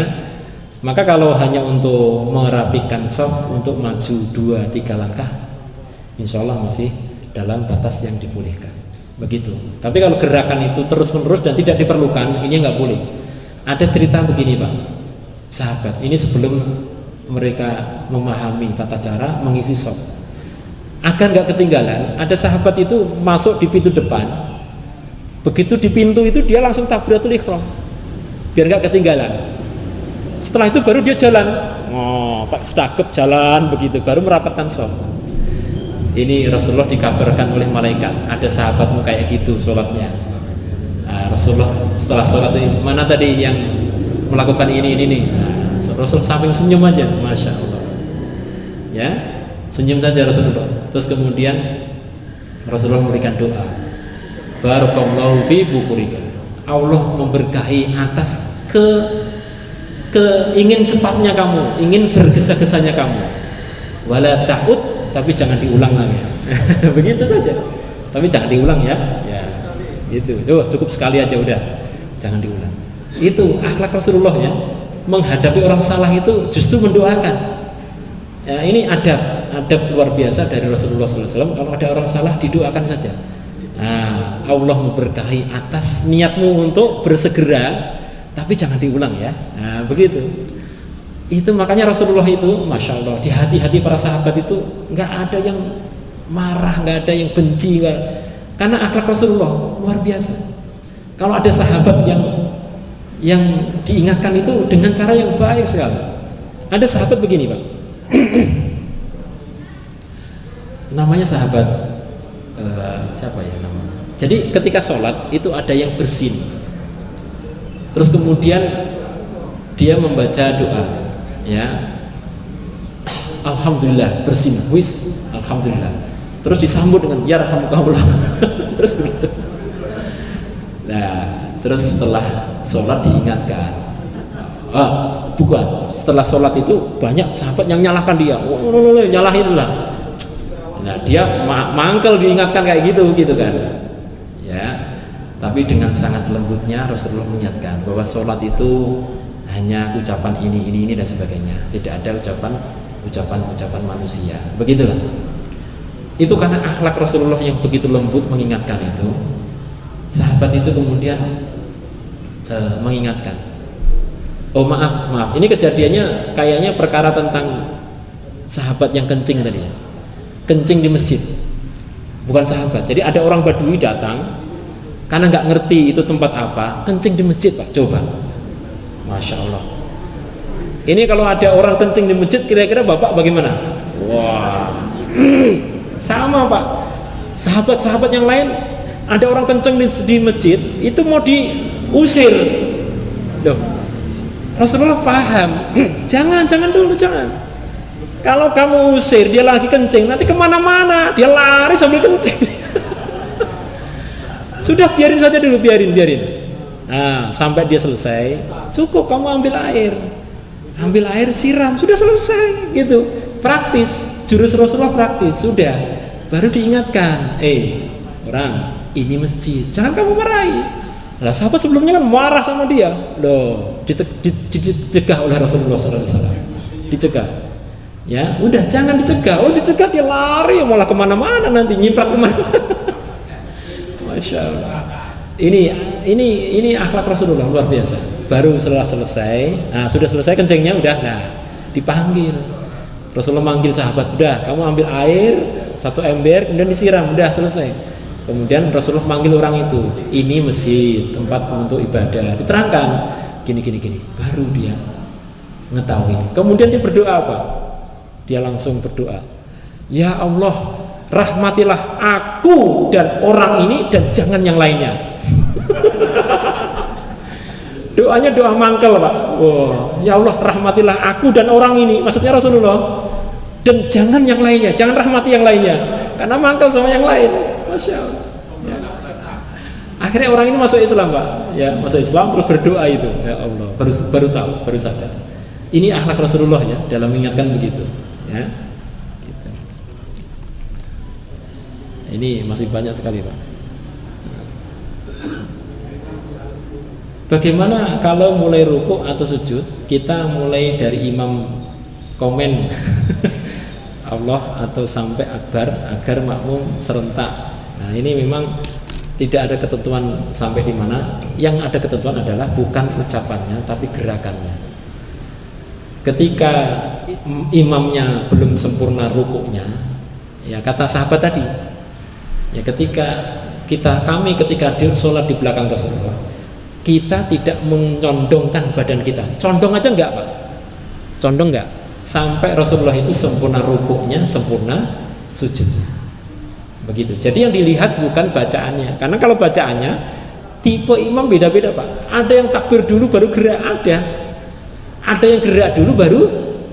maka kalau hanya untuk merapikan shaf, untuk maju 2-3 langkah, insya Allah masih dalam batas yang dibolehkan. Begitu. Tapi kalau gerakan itu terus menerus dan tidak diperlukan, ini nggak boleh. Ada cerita begini, Pak. Sahabat ini sebelum mereka memahami tata cara mengisi shaf, agar nggak ketinggalan, ada sahabat itu masuk di pintu depan. Begitu di pintu itu dia langsung takbiratul ihram biar nggak ketinggalan. Setelah itu baru dia jalan, Pak sedekap jalan begitu, baru merapatkan shaf. Ini Rasulullah dikabarkan oleh malaikat, ada sahabatmu kayak gitu sholatnya. Rasulullah setelah sholat itu, mana tadi yang melakukan ini nih? Rasul samping senyum aja, Masya Allah. Ya, senyum saja Rasulullah. Terus kemudian Rasulullah memberikan doa, barakallahu fi bukurika, Allah memberkahi atas ingin cepatnya kamu, ingin bergesa-gesanya kamu. Wala ta'ud, tapi jangan diulang lagi. Begitu saja. Tapi jangan diulang ya. Ya. Itu. Cukup sekali aja udah. Jangan diulang. Itu akhlak Rasulullah ya. Menghadapi orang salah itu justru mendoakan. Ya, ini adab luar biasa dari Rasulullah SAW. Kalau ada orang salah didoakan saja. Allah memberkahi atas niatmu untuk bersegera, tapi jangan diulang ya. Begitu. Itu makanya Rasulullah itu, Masya Allah, di hati-hati para sahabat itu nggak ada yang marah, nggak ada yang benci, karena akhlak Rasulullah luar biasa. Kalau ada sahabat yang diingatkan itu dengan cara yang baik sekali. Ada sahabat begini, Pak. Namanya sahabat siapa ya namanya? Jadi ketika sholat itu ada yang bersin, terus kemudian dia membaca doa, ya alhamdulillah bersin, wis alhamdulillah. Terus disambut dengan yarhamukallah. Terus begitu. Nah, terus setelah sholat diingatkan. Bukan, setelah sholat itu banyak sahabat yang nyalahkan dia. Nyalahin lah. Nah, dia mangkel diingatkan kayak gitu kan. Ya. Tapi dengan sangat lembutnya Rasulullah mengingatkan bahwa sholat itu hanya ucapan ini dan sebagainya. Tidak ada ucapan manusia. Begitulah. Itu karena akhlak Rasulullah yang begitu lembut mengingatkan itu. Sahabat itu kemudian mengingatkan. Oh maaf, ini kejadiannya kayaknya perkara tentang sahabat yang kencing tadi ya. Kencing di masjid, bukan sahabat. Jadi ada orang Badui datang karena nggak ngerti itu tempat apa, kencing di masjid Pak. Coba, Masya Allah. Ini kalau ada orang kencing di masjid, kira-kira Bapak bagaimana? Wah, sama Pak. Sahabat-sahabat yang lain ada orang kencing di masjid, itu mau diusir. Loh, Rasulullah paham. Jangan dulu. Kalau kamu usir dia lagi kencing, nanti kemana-mana dia lari sambil kencing. Sudah biarin saja dulu, biarin. Nah, sampai dia selesai, cukup kamu ambil air siram, sudah selesai gitu. Praktis, jurus Rasulullah praktis. Sudah, baru diingatkan, orang ini masjid, jangan kamu marahi. Nah, sahabat sebelumnya kan marah sama dia, loh, dicegah oleh Rasulullah SAW, dicegah. Ya, udah jangan dicegah. Dicegah dia lari malah kemana-mana nanti nyiprat kemana. Masya Allah. Ini akhlak Rasulullah luar biasa. Baru setelah selesai, sudah selesai kencingnya udah, dipanggil. Rasulullah manggil sahabat, udah kamu ambil air 1 ember kemudian disiram, udah selesai. Kemudian Rasulullah manggil orang itu, ini masjid, tempat untuk ibadah. Diterangkan, gini. Baru dia mengetahui. Kemudian dia berdoa apa? Dia langsung berdoa, ya Allah, rahmatilah aku dan orang ini dan jangan yang lainnya. Doanya doa mangkel Pak. Ya Allah, rahmatilah aku dan orang ini. Maksudnya Rasulullah. Dan jangan yang lainnya, jangan rahmati yang lainnya. Karena mangkel sama yang lain. Masya Allah. Ya. Akhirnya orang ini masuk Islam Pak. Ya, masuk Islam terus berdoa itu. Ya Allah, baru tahu, baru sadar. Ini akhlak Rasulullah ya, dalam mengingatkan begitu. Ya. Gitu. Ini masih banyak sekali Pak. Bagaimana kalau mulai rukuk atau sujud kita mulai dari imam komen Allah atau sampai akbar agar makmum serentak. Nah, ini memang tidak ada ketentuan sampai di mana. Yang ada ketentuan adalah bukan ucapannya tapi gerakannya. Ketika imamnya belum sempurna rukuknya, ya kata sahabat tadi, ya ketika kami sholat di belakang Rasulullah, kita tidak mencondongkan badan kita. Condong aja enggak Pak? Condong enggak? Sampai Rasulullah itu sempurna rukuknya, sempurna sujudnya. Begitu. Jadi yang dilihat bukan bacaannya. Karena kalau bacaannya tipe imam beda-beda Pak. Ada yang takbir dulu baru gerak, ada yang gerak dulu baru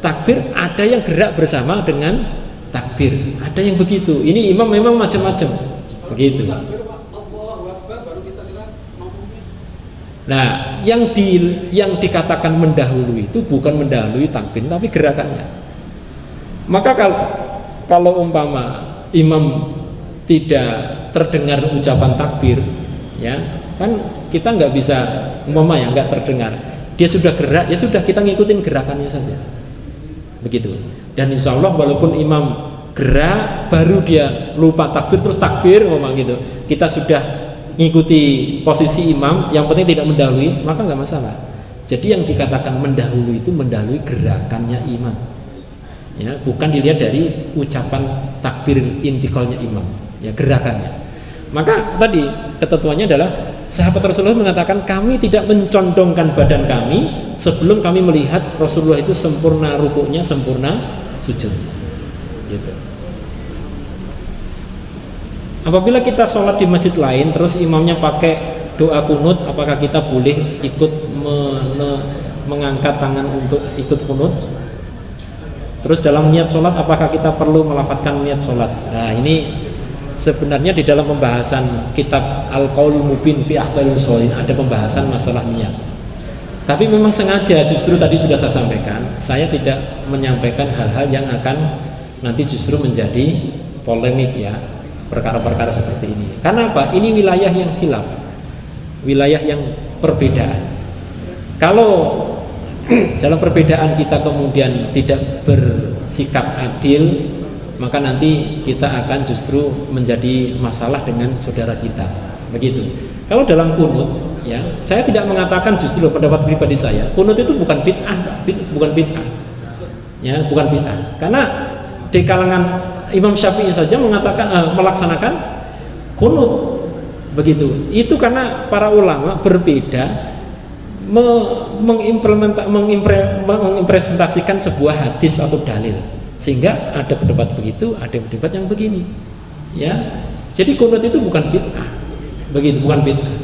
takbir, ada yang gerak bersama dengan takbir. Ada yang begitu. Ini imam memang macam-macam. Begitu. Nah, yang dikatakan mendahului itu bukan mendahului takbir tapi gerakannya. Maka kalau umpama imam tidak terdengar ucapan takbir, ya kan kita nggak bisa umpama ya nggak terdengar. Dia sudah gerak, ya sudah kita ngikutin gerakannya saja. Begitu. Dan insya Allah walaupun imam gerak baru dia lupa takbir terus takbir umpama gitu, kita sudah ngikuti posisi imam, yang penting tidak mendahului, maka nggak masalah. Jadi yang dikatakan mendahului itu mendahului gerakannya imam, ya bukan dilihat dari ucapan takbir intikalnya imam, ya gerakannya. Maka tadi ketentuannya adalah sahabat Rasulullah mengatakan kami tidak mencondongkan badan kami sebelum kami melihat Rasulullah itu sempurna rukuknya, sempurna sujud, gitu. Apabila kita sholat di masjid lain terus imamnya pakai doa kunut, apakah kita boleh ikut mengangkat tangan untuk ikut kunut? Terus dalam niat sholat, apakah kita perlu melafadzkan niat sholat? Nah ini sebenarnya di dalam pembahasan kitab Al-Qaulul Mubin fi Akhtalil Sholin ada pembahasan masalah niat. Tapi memang sengaja justru tadi sudah saya sampaikan, saya tidak menyampaikan hal-hal yang akan nanti justru menjadi polemik ya, perkara-perkara seperti ini. Karena apa? Ini wilayah yang khilaf, wilayah yang perbedaan. Kalau dalam perbedaan kita kemudian tidak bersikap adil, maka nanti kita akan justru menjadi masalah dengan saudara kita. Begitu. Kalau dalam kunut, ya, saya tidak mengatakan justru pendapat pribadi saya, kunut itu bukan bid'ah, bukan bid'ah. Ya, bukan bid'ah. Karena di kalangan Imam Syafi'i saja mengatakan melaksanakan kunut. Begitu. Itu karena para ulama berbeda mengimplementasikan sebuah hadis atau dalil, sehingga ada pendapat begitu, ada pendapat yang begini, ya. Jadi kunut itu bukan bid'ah, begitu, bukan bid'ah,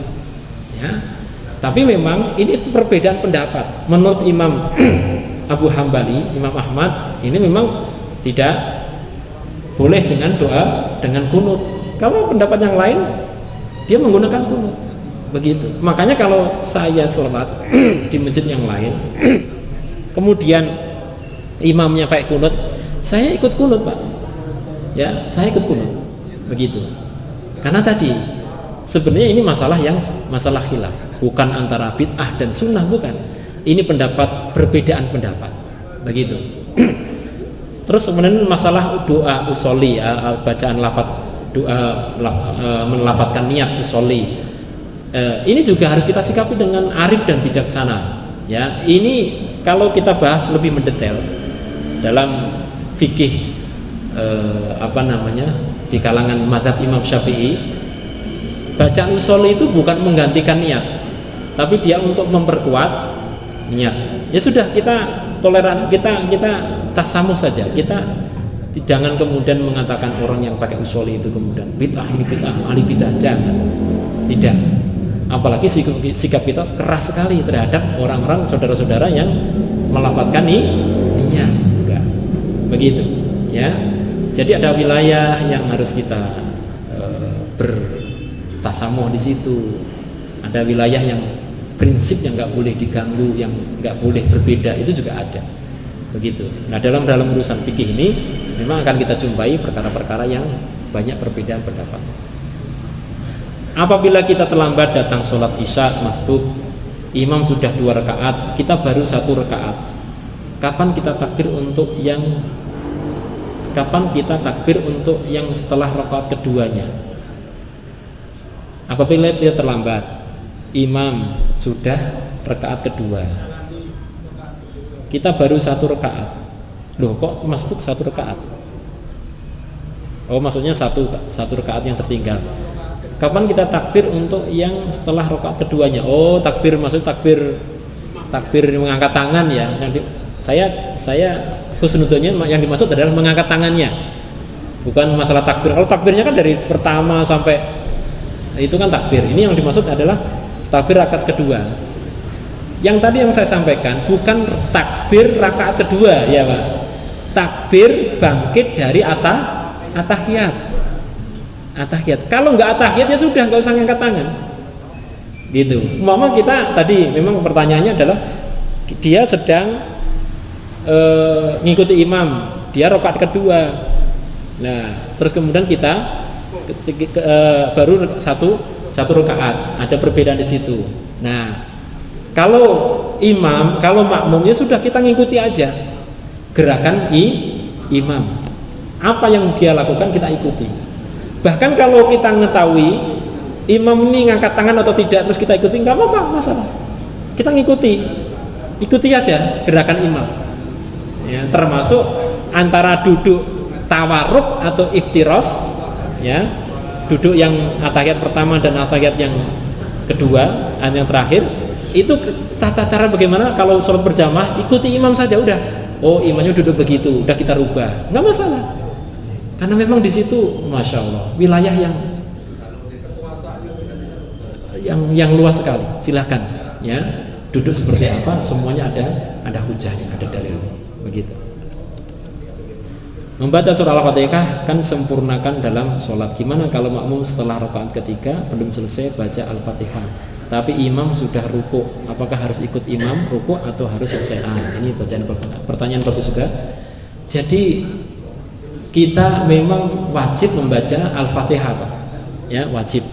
ya. Tapi memang ini perbedaan pendapat. Menurut Imam Abu Hambali, Imam Ahmad, ini memang tidak boleh dengan doa dengan kunut. Kalau pendapat yang lain, dia menggunakan kunut. Begitu. Makanya kalau saya sholat di masjid yang lain, kemudian imamnya pakai kunut, saya ikut kunut, Pak. Ya, saya ikut kunut. Begitu. Karena tadi sebenarnya ini masalah khilaf, bukan antara bid'ah dan sunnah, bukan. Ini pendapat, perbedaan pendapat. Begitu. Terus kemudian masalah doa usholi, bacaan lafaz doa, melafadzkan niat usholi. Ini juga harus kita sikapi dengan arif dan bijaksana. Ya, ini kalau kita bahas lebih mendetail dalam fikih di kalangan mazhab Imam Syafi'i, bacaan usholi itu bukan menggantikan niat, tapi dia untuk memperkuat niat. Ya sudah, kita toleran, kita tasamuh saja. Kita jangan kemudian mengatakan orang yang pakai usholi itu kemudian bid'ah, ini bid'ah, ahli bid'ah, jangan. Tidak. Apalagi sikap kita keras sekali terhadap orang-orang saudara-saudara yang melafadzkan niat, enggak. Begitu, ya. Jadi ada wilayah yang harus kita bertasamuh di situ. Ada wilayah yang prinsip yang enggak boleh diganggu, yang enggak boleh berbeda, itu juga ada. Begitu. Nah, dalam urusan fikih ini memang akan kita jumpai perkara-perkara yang banyak perbedaan pendapat. Apabila kita terlambat datang sholat isya masbuk, imam sudah 2 rakaat, kita baru 1 rakaat. Kapan kita takbir untuk yang setelah rakaat keduanya? Apabila dia terlambat, imam sudah rakaat kedua, kita baru 1 rakaat. Loh, kok masbuk 1 rakaat? Oh, maksudnya satu rakaat yang tertinggal. Kapan kita takbir untuk yang setelah rakaat keduanya? Oh, takbir maksud takbir mengangkat tangan ya. Saya husnudzonnya yang dimaksud adalah mengangkat tangannya. Bukan masalah takbir. Kalau takbirnya kan dari pertama sampai itu kan takbir. Ini yang dimaksud adalah takbir rakaat kedua. Yang tadi yang saya sampaikan bukan takbir rakaat kedua ya, Pak. Takbir bangkit dari atahiyat. Kalau nggak atahiyat ya sudah, nggak usah ngangkat tangan. Gitu. Mama kita tadi memang pertanyaannya adalah dia sedang ngikuti imam, dia rakaat kedua. Nah, terus kemudian kita baru satu rakaat, ada perbedaan di situ. Nah, kalau makmum ya sudah, kita ngikuti aja gerakan imam. Apa yang dia lakukan kita ikuti. Bahkan kalau kita mengetahui imam ini ngangkat tangan atau tidak, terus kita ikuti, nggak apa-apa, masalah. Kita ikuti aja gerakan imam. Ya, termasuk antara duduk tawarruk atau iftiros, ya, duduk yang atahiyat pertama dan atahiyat yang kedua, dan yang terakhir, itu tata cara bagaimana kalau sholat berjamaah, ikuti imam saja udah. Oh, imamnya duduk begitu, udah kita rubah, nggak masalah. Karena memang di situ, masya Allah, wilayah yang luas sekali. Silahkan, ya, duduk seperti apa, semuanya ada hujahnya, ada dalilnya, begitu. Membaca surah Al-Fatihah kan sempurnakan dalam sholat. Gimana kalau makmum setelah rakaat ketiga belum selesai baca Al-Fatihah, tapi imam sudah ruku, apakah harus ikut imam ruku atau harus selesai? Ini pertanyaan bagus juga. Jadi kita memang wajib membaca Al-Fatihah, Pak. Ya, wajib.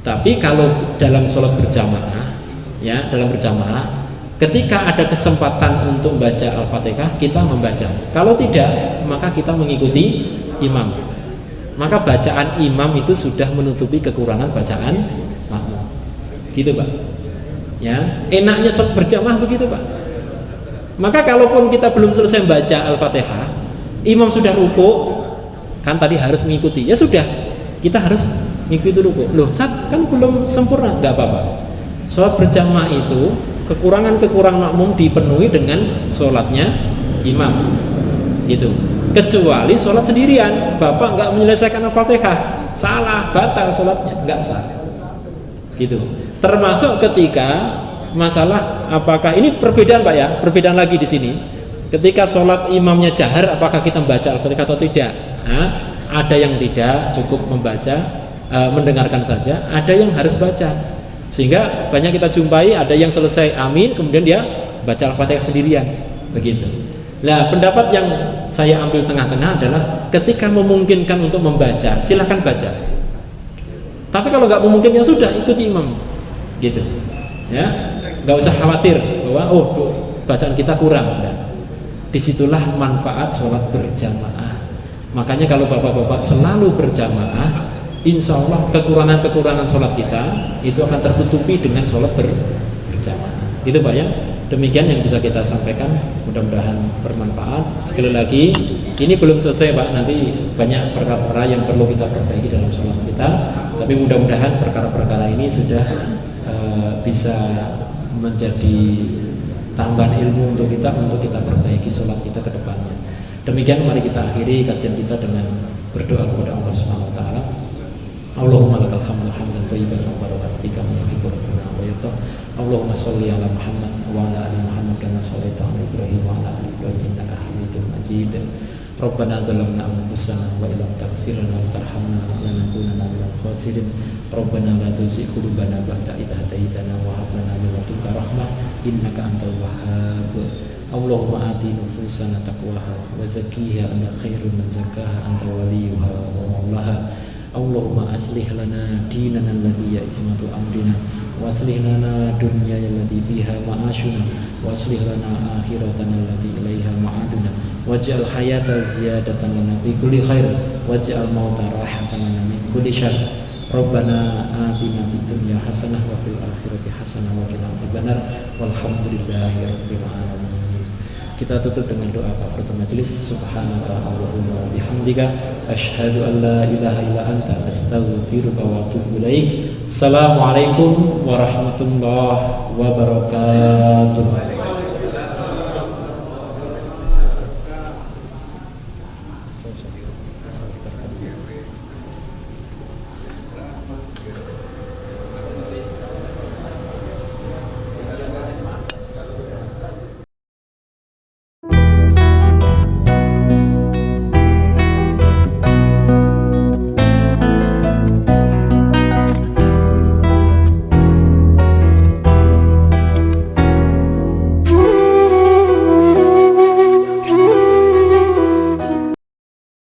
Tapi kalau dalam sholat berjamaah, ya, dalam berjamaah, ketika ada kesempatan untuk baca Al-Fatihah, kita membaca. Kalau tidak, maka kita mengikuti imam. Maka bacaan imam itu sudah menutupi kekurangan bacaan makmum. Gitu, Pak. Ya, enaknya sholat berjamaah begitu, Pak. Maka kalaupun kita belum selesai baca Al-Fatihah, imam sudah ruku, kan tadi harus mengikuti. Ya sudah, kita harus mengikuti ruku. Loh, kan belum sempurna, enggak apa-apa. Sholat berjamaah itu kekurangan-kekurangan makmum dipenuhi dengan sholatnya imam, gitu. Kecuali sholat sendirian, bapak nggak menyelesaikan Al-Fatihah, salah, batal sholatnya, nggak sah, gitu. Termasuk ketika masalah apakah ini perbedaan, Pak, ya, perbedaan lagi di sini. Ketika sholat imamnya jahar, apakah kita membaca Al-Fatihah atau tidak? Ada yang tidak, cukup membaca, mendengarkan saja. Ada yang harus baca. Sehingga banyak kita jumpai ada yang selesai amin kemudian dia baca Al-Fatihah sendirian, begitu. Nah, pendapat yang saya ambil tengah-tengah adalah ketika memungkinkan untuk membaca, silahkan baca. Tapi kalau nggak memungkinkan, sudah ikuti imam, gitu. Ya, nggak usah khawatir bahwa bacaan kita kurang. Nah, disitulah manfaat sholat berjamaah. Makanya kalau bapak-bapak selalu berjamaah, insya Allah kekurangan-kekurangan sholat kita itu akan tertutupi dengan sholat berjamaah. Itu Pak, ya. Demikian yang bisa kita sampaikan, mudah-mudahan bermanfaat. Sekali lagi, ini belum selesai, Pak. Nanti banyak perkara-perkara yang perlu kita perbaiki dalam sholat kita. Tapi mudah-mudahan perkara-perkara ini sudah bisa menjadi tambahan ilmu untuk kita perbaiki sholat kita ke depannya. Demikian, mari kita akhiri kajian kita dengan berdoa kepada Allah Subhanahu wa taala. Allahumma lakal hamdu hamdan thayyiban mubarakan fika wa yuhibbu rabbuna wa yardah. Allahumma shalli ala Muhammad wa ala ali Muhammad kama shallaita ala Ibrahim wa ala ali Ibrahim innaka Hamidum Majid. Rabbana zalamna anfusana wa illam taghfir lana wa tarhamna lanakunanna minal khasirin. Rabbana la tuzigh qulubana ba'da idh hadaytana wa hab lana min ladunka rahmah innaka antal wahhab. Allahumma ati nufusana taqwaha wa zakkiha anta khairul man zakkaha anta waliyuha wa maulaha. Allahumma aslih lana dinana alladhi ya ismatu amrina wa aslih lana dunyana allati fiha ma'ashuna wa aslih lana akhiratana allati ilaiha ma'aduna waj'al hayata ziyadatan lana fi kulli khair waj'al mauta rahatan lana min kulli syarr. Rabbana atina fid dunya hasanah wa fil akhirati hasanah wa qina adzabannar walhamdulillahi rabbil alamin. Kita tutup dengan doa kafaratul majelis. Subhanaka Allahumma wa bihamdika asyhadu an la ilaha illa anta astaghfiruka wa atubu ilaik. Assalamualaikum warahmatullahi wabarakatuh.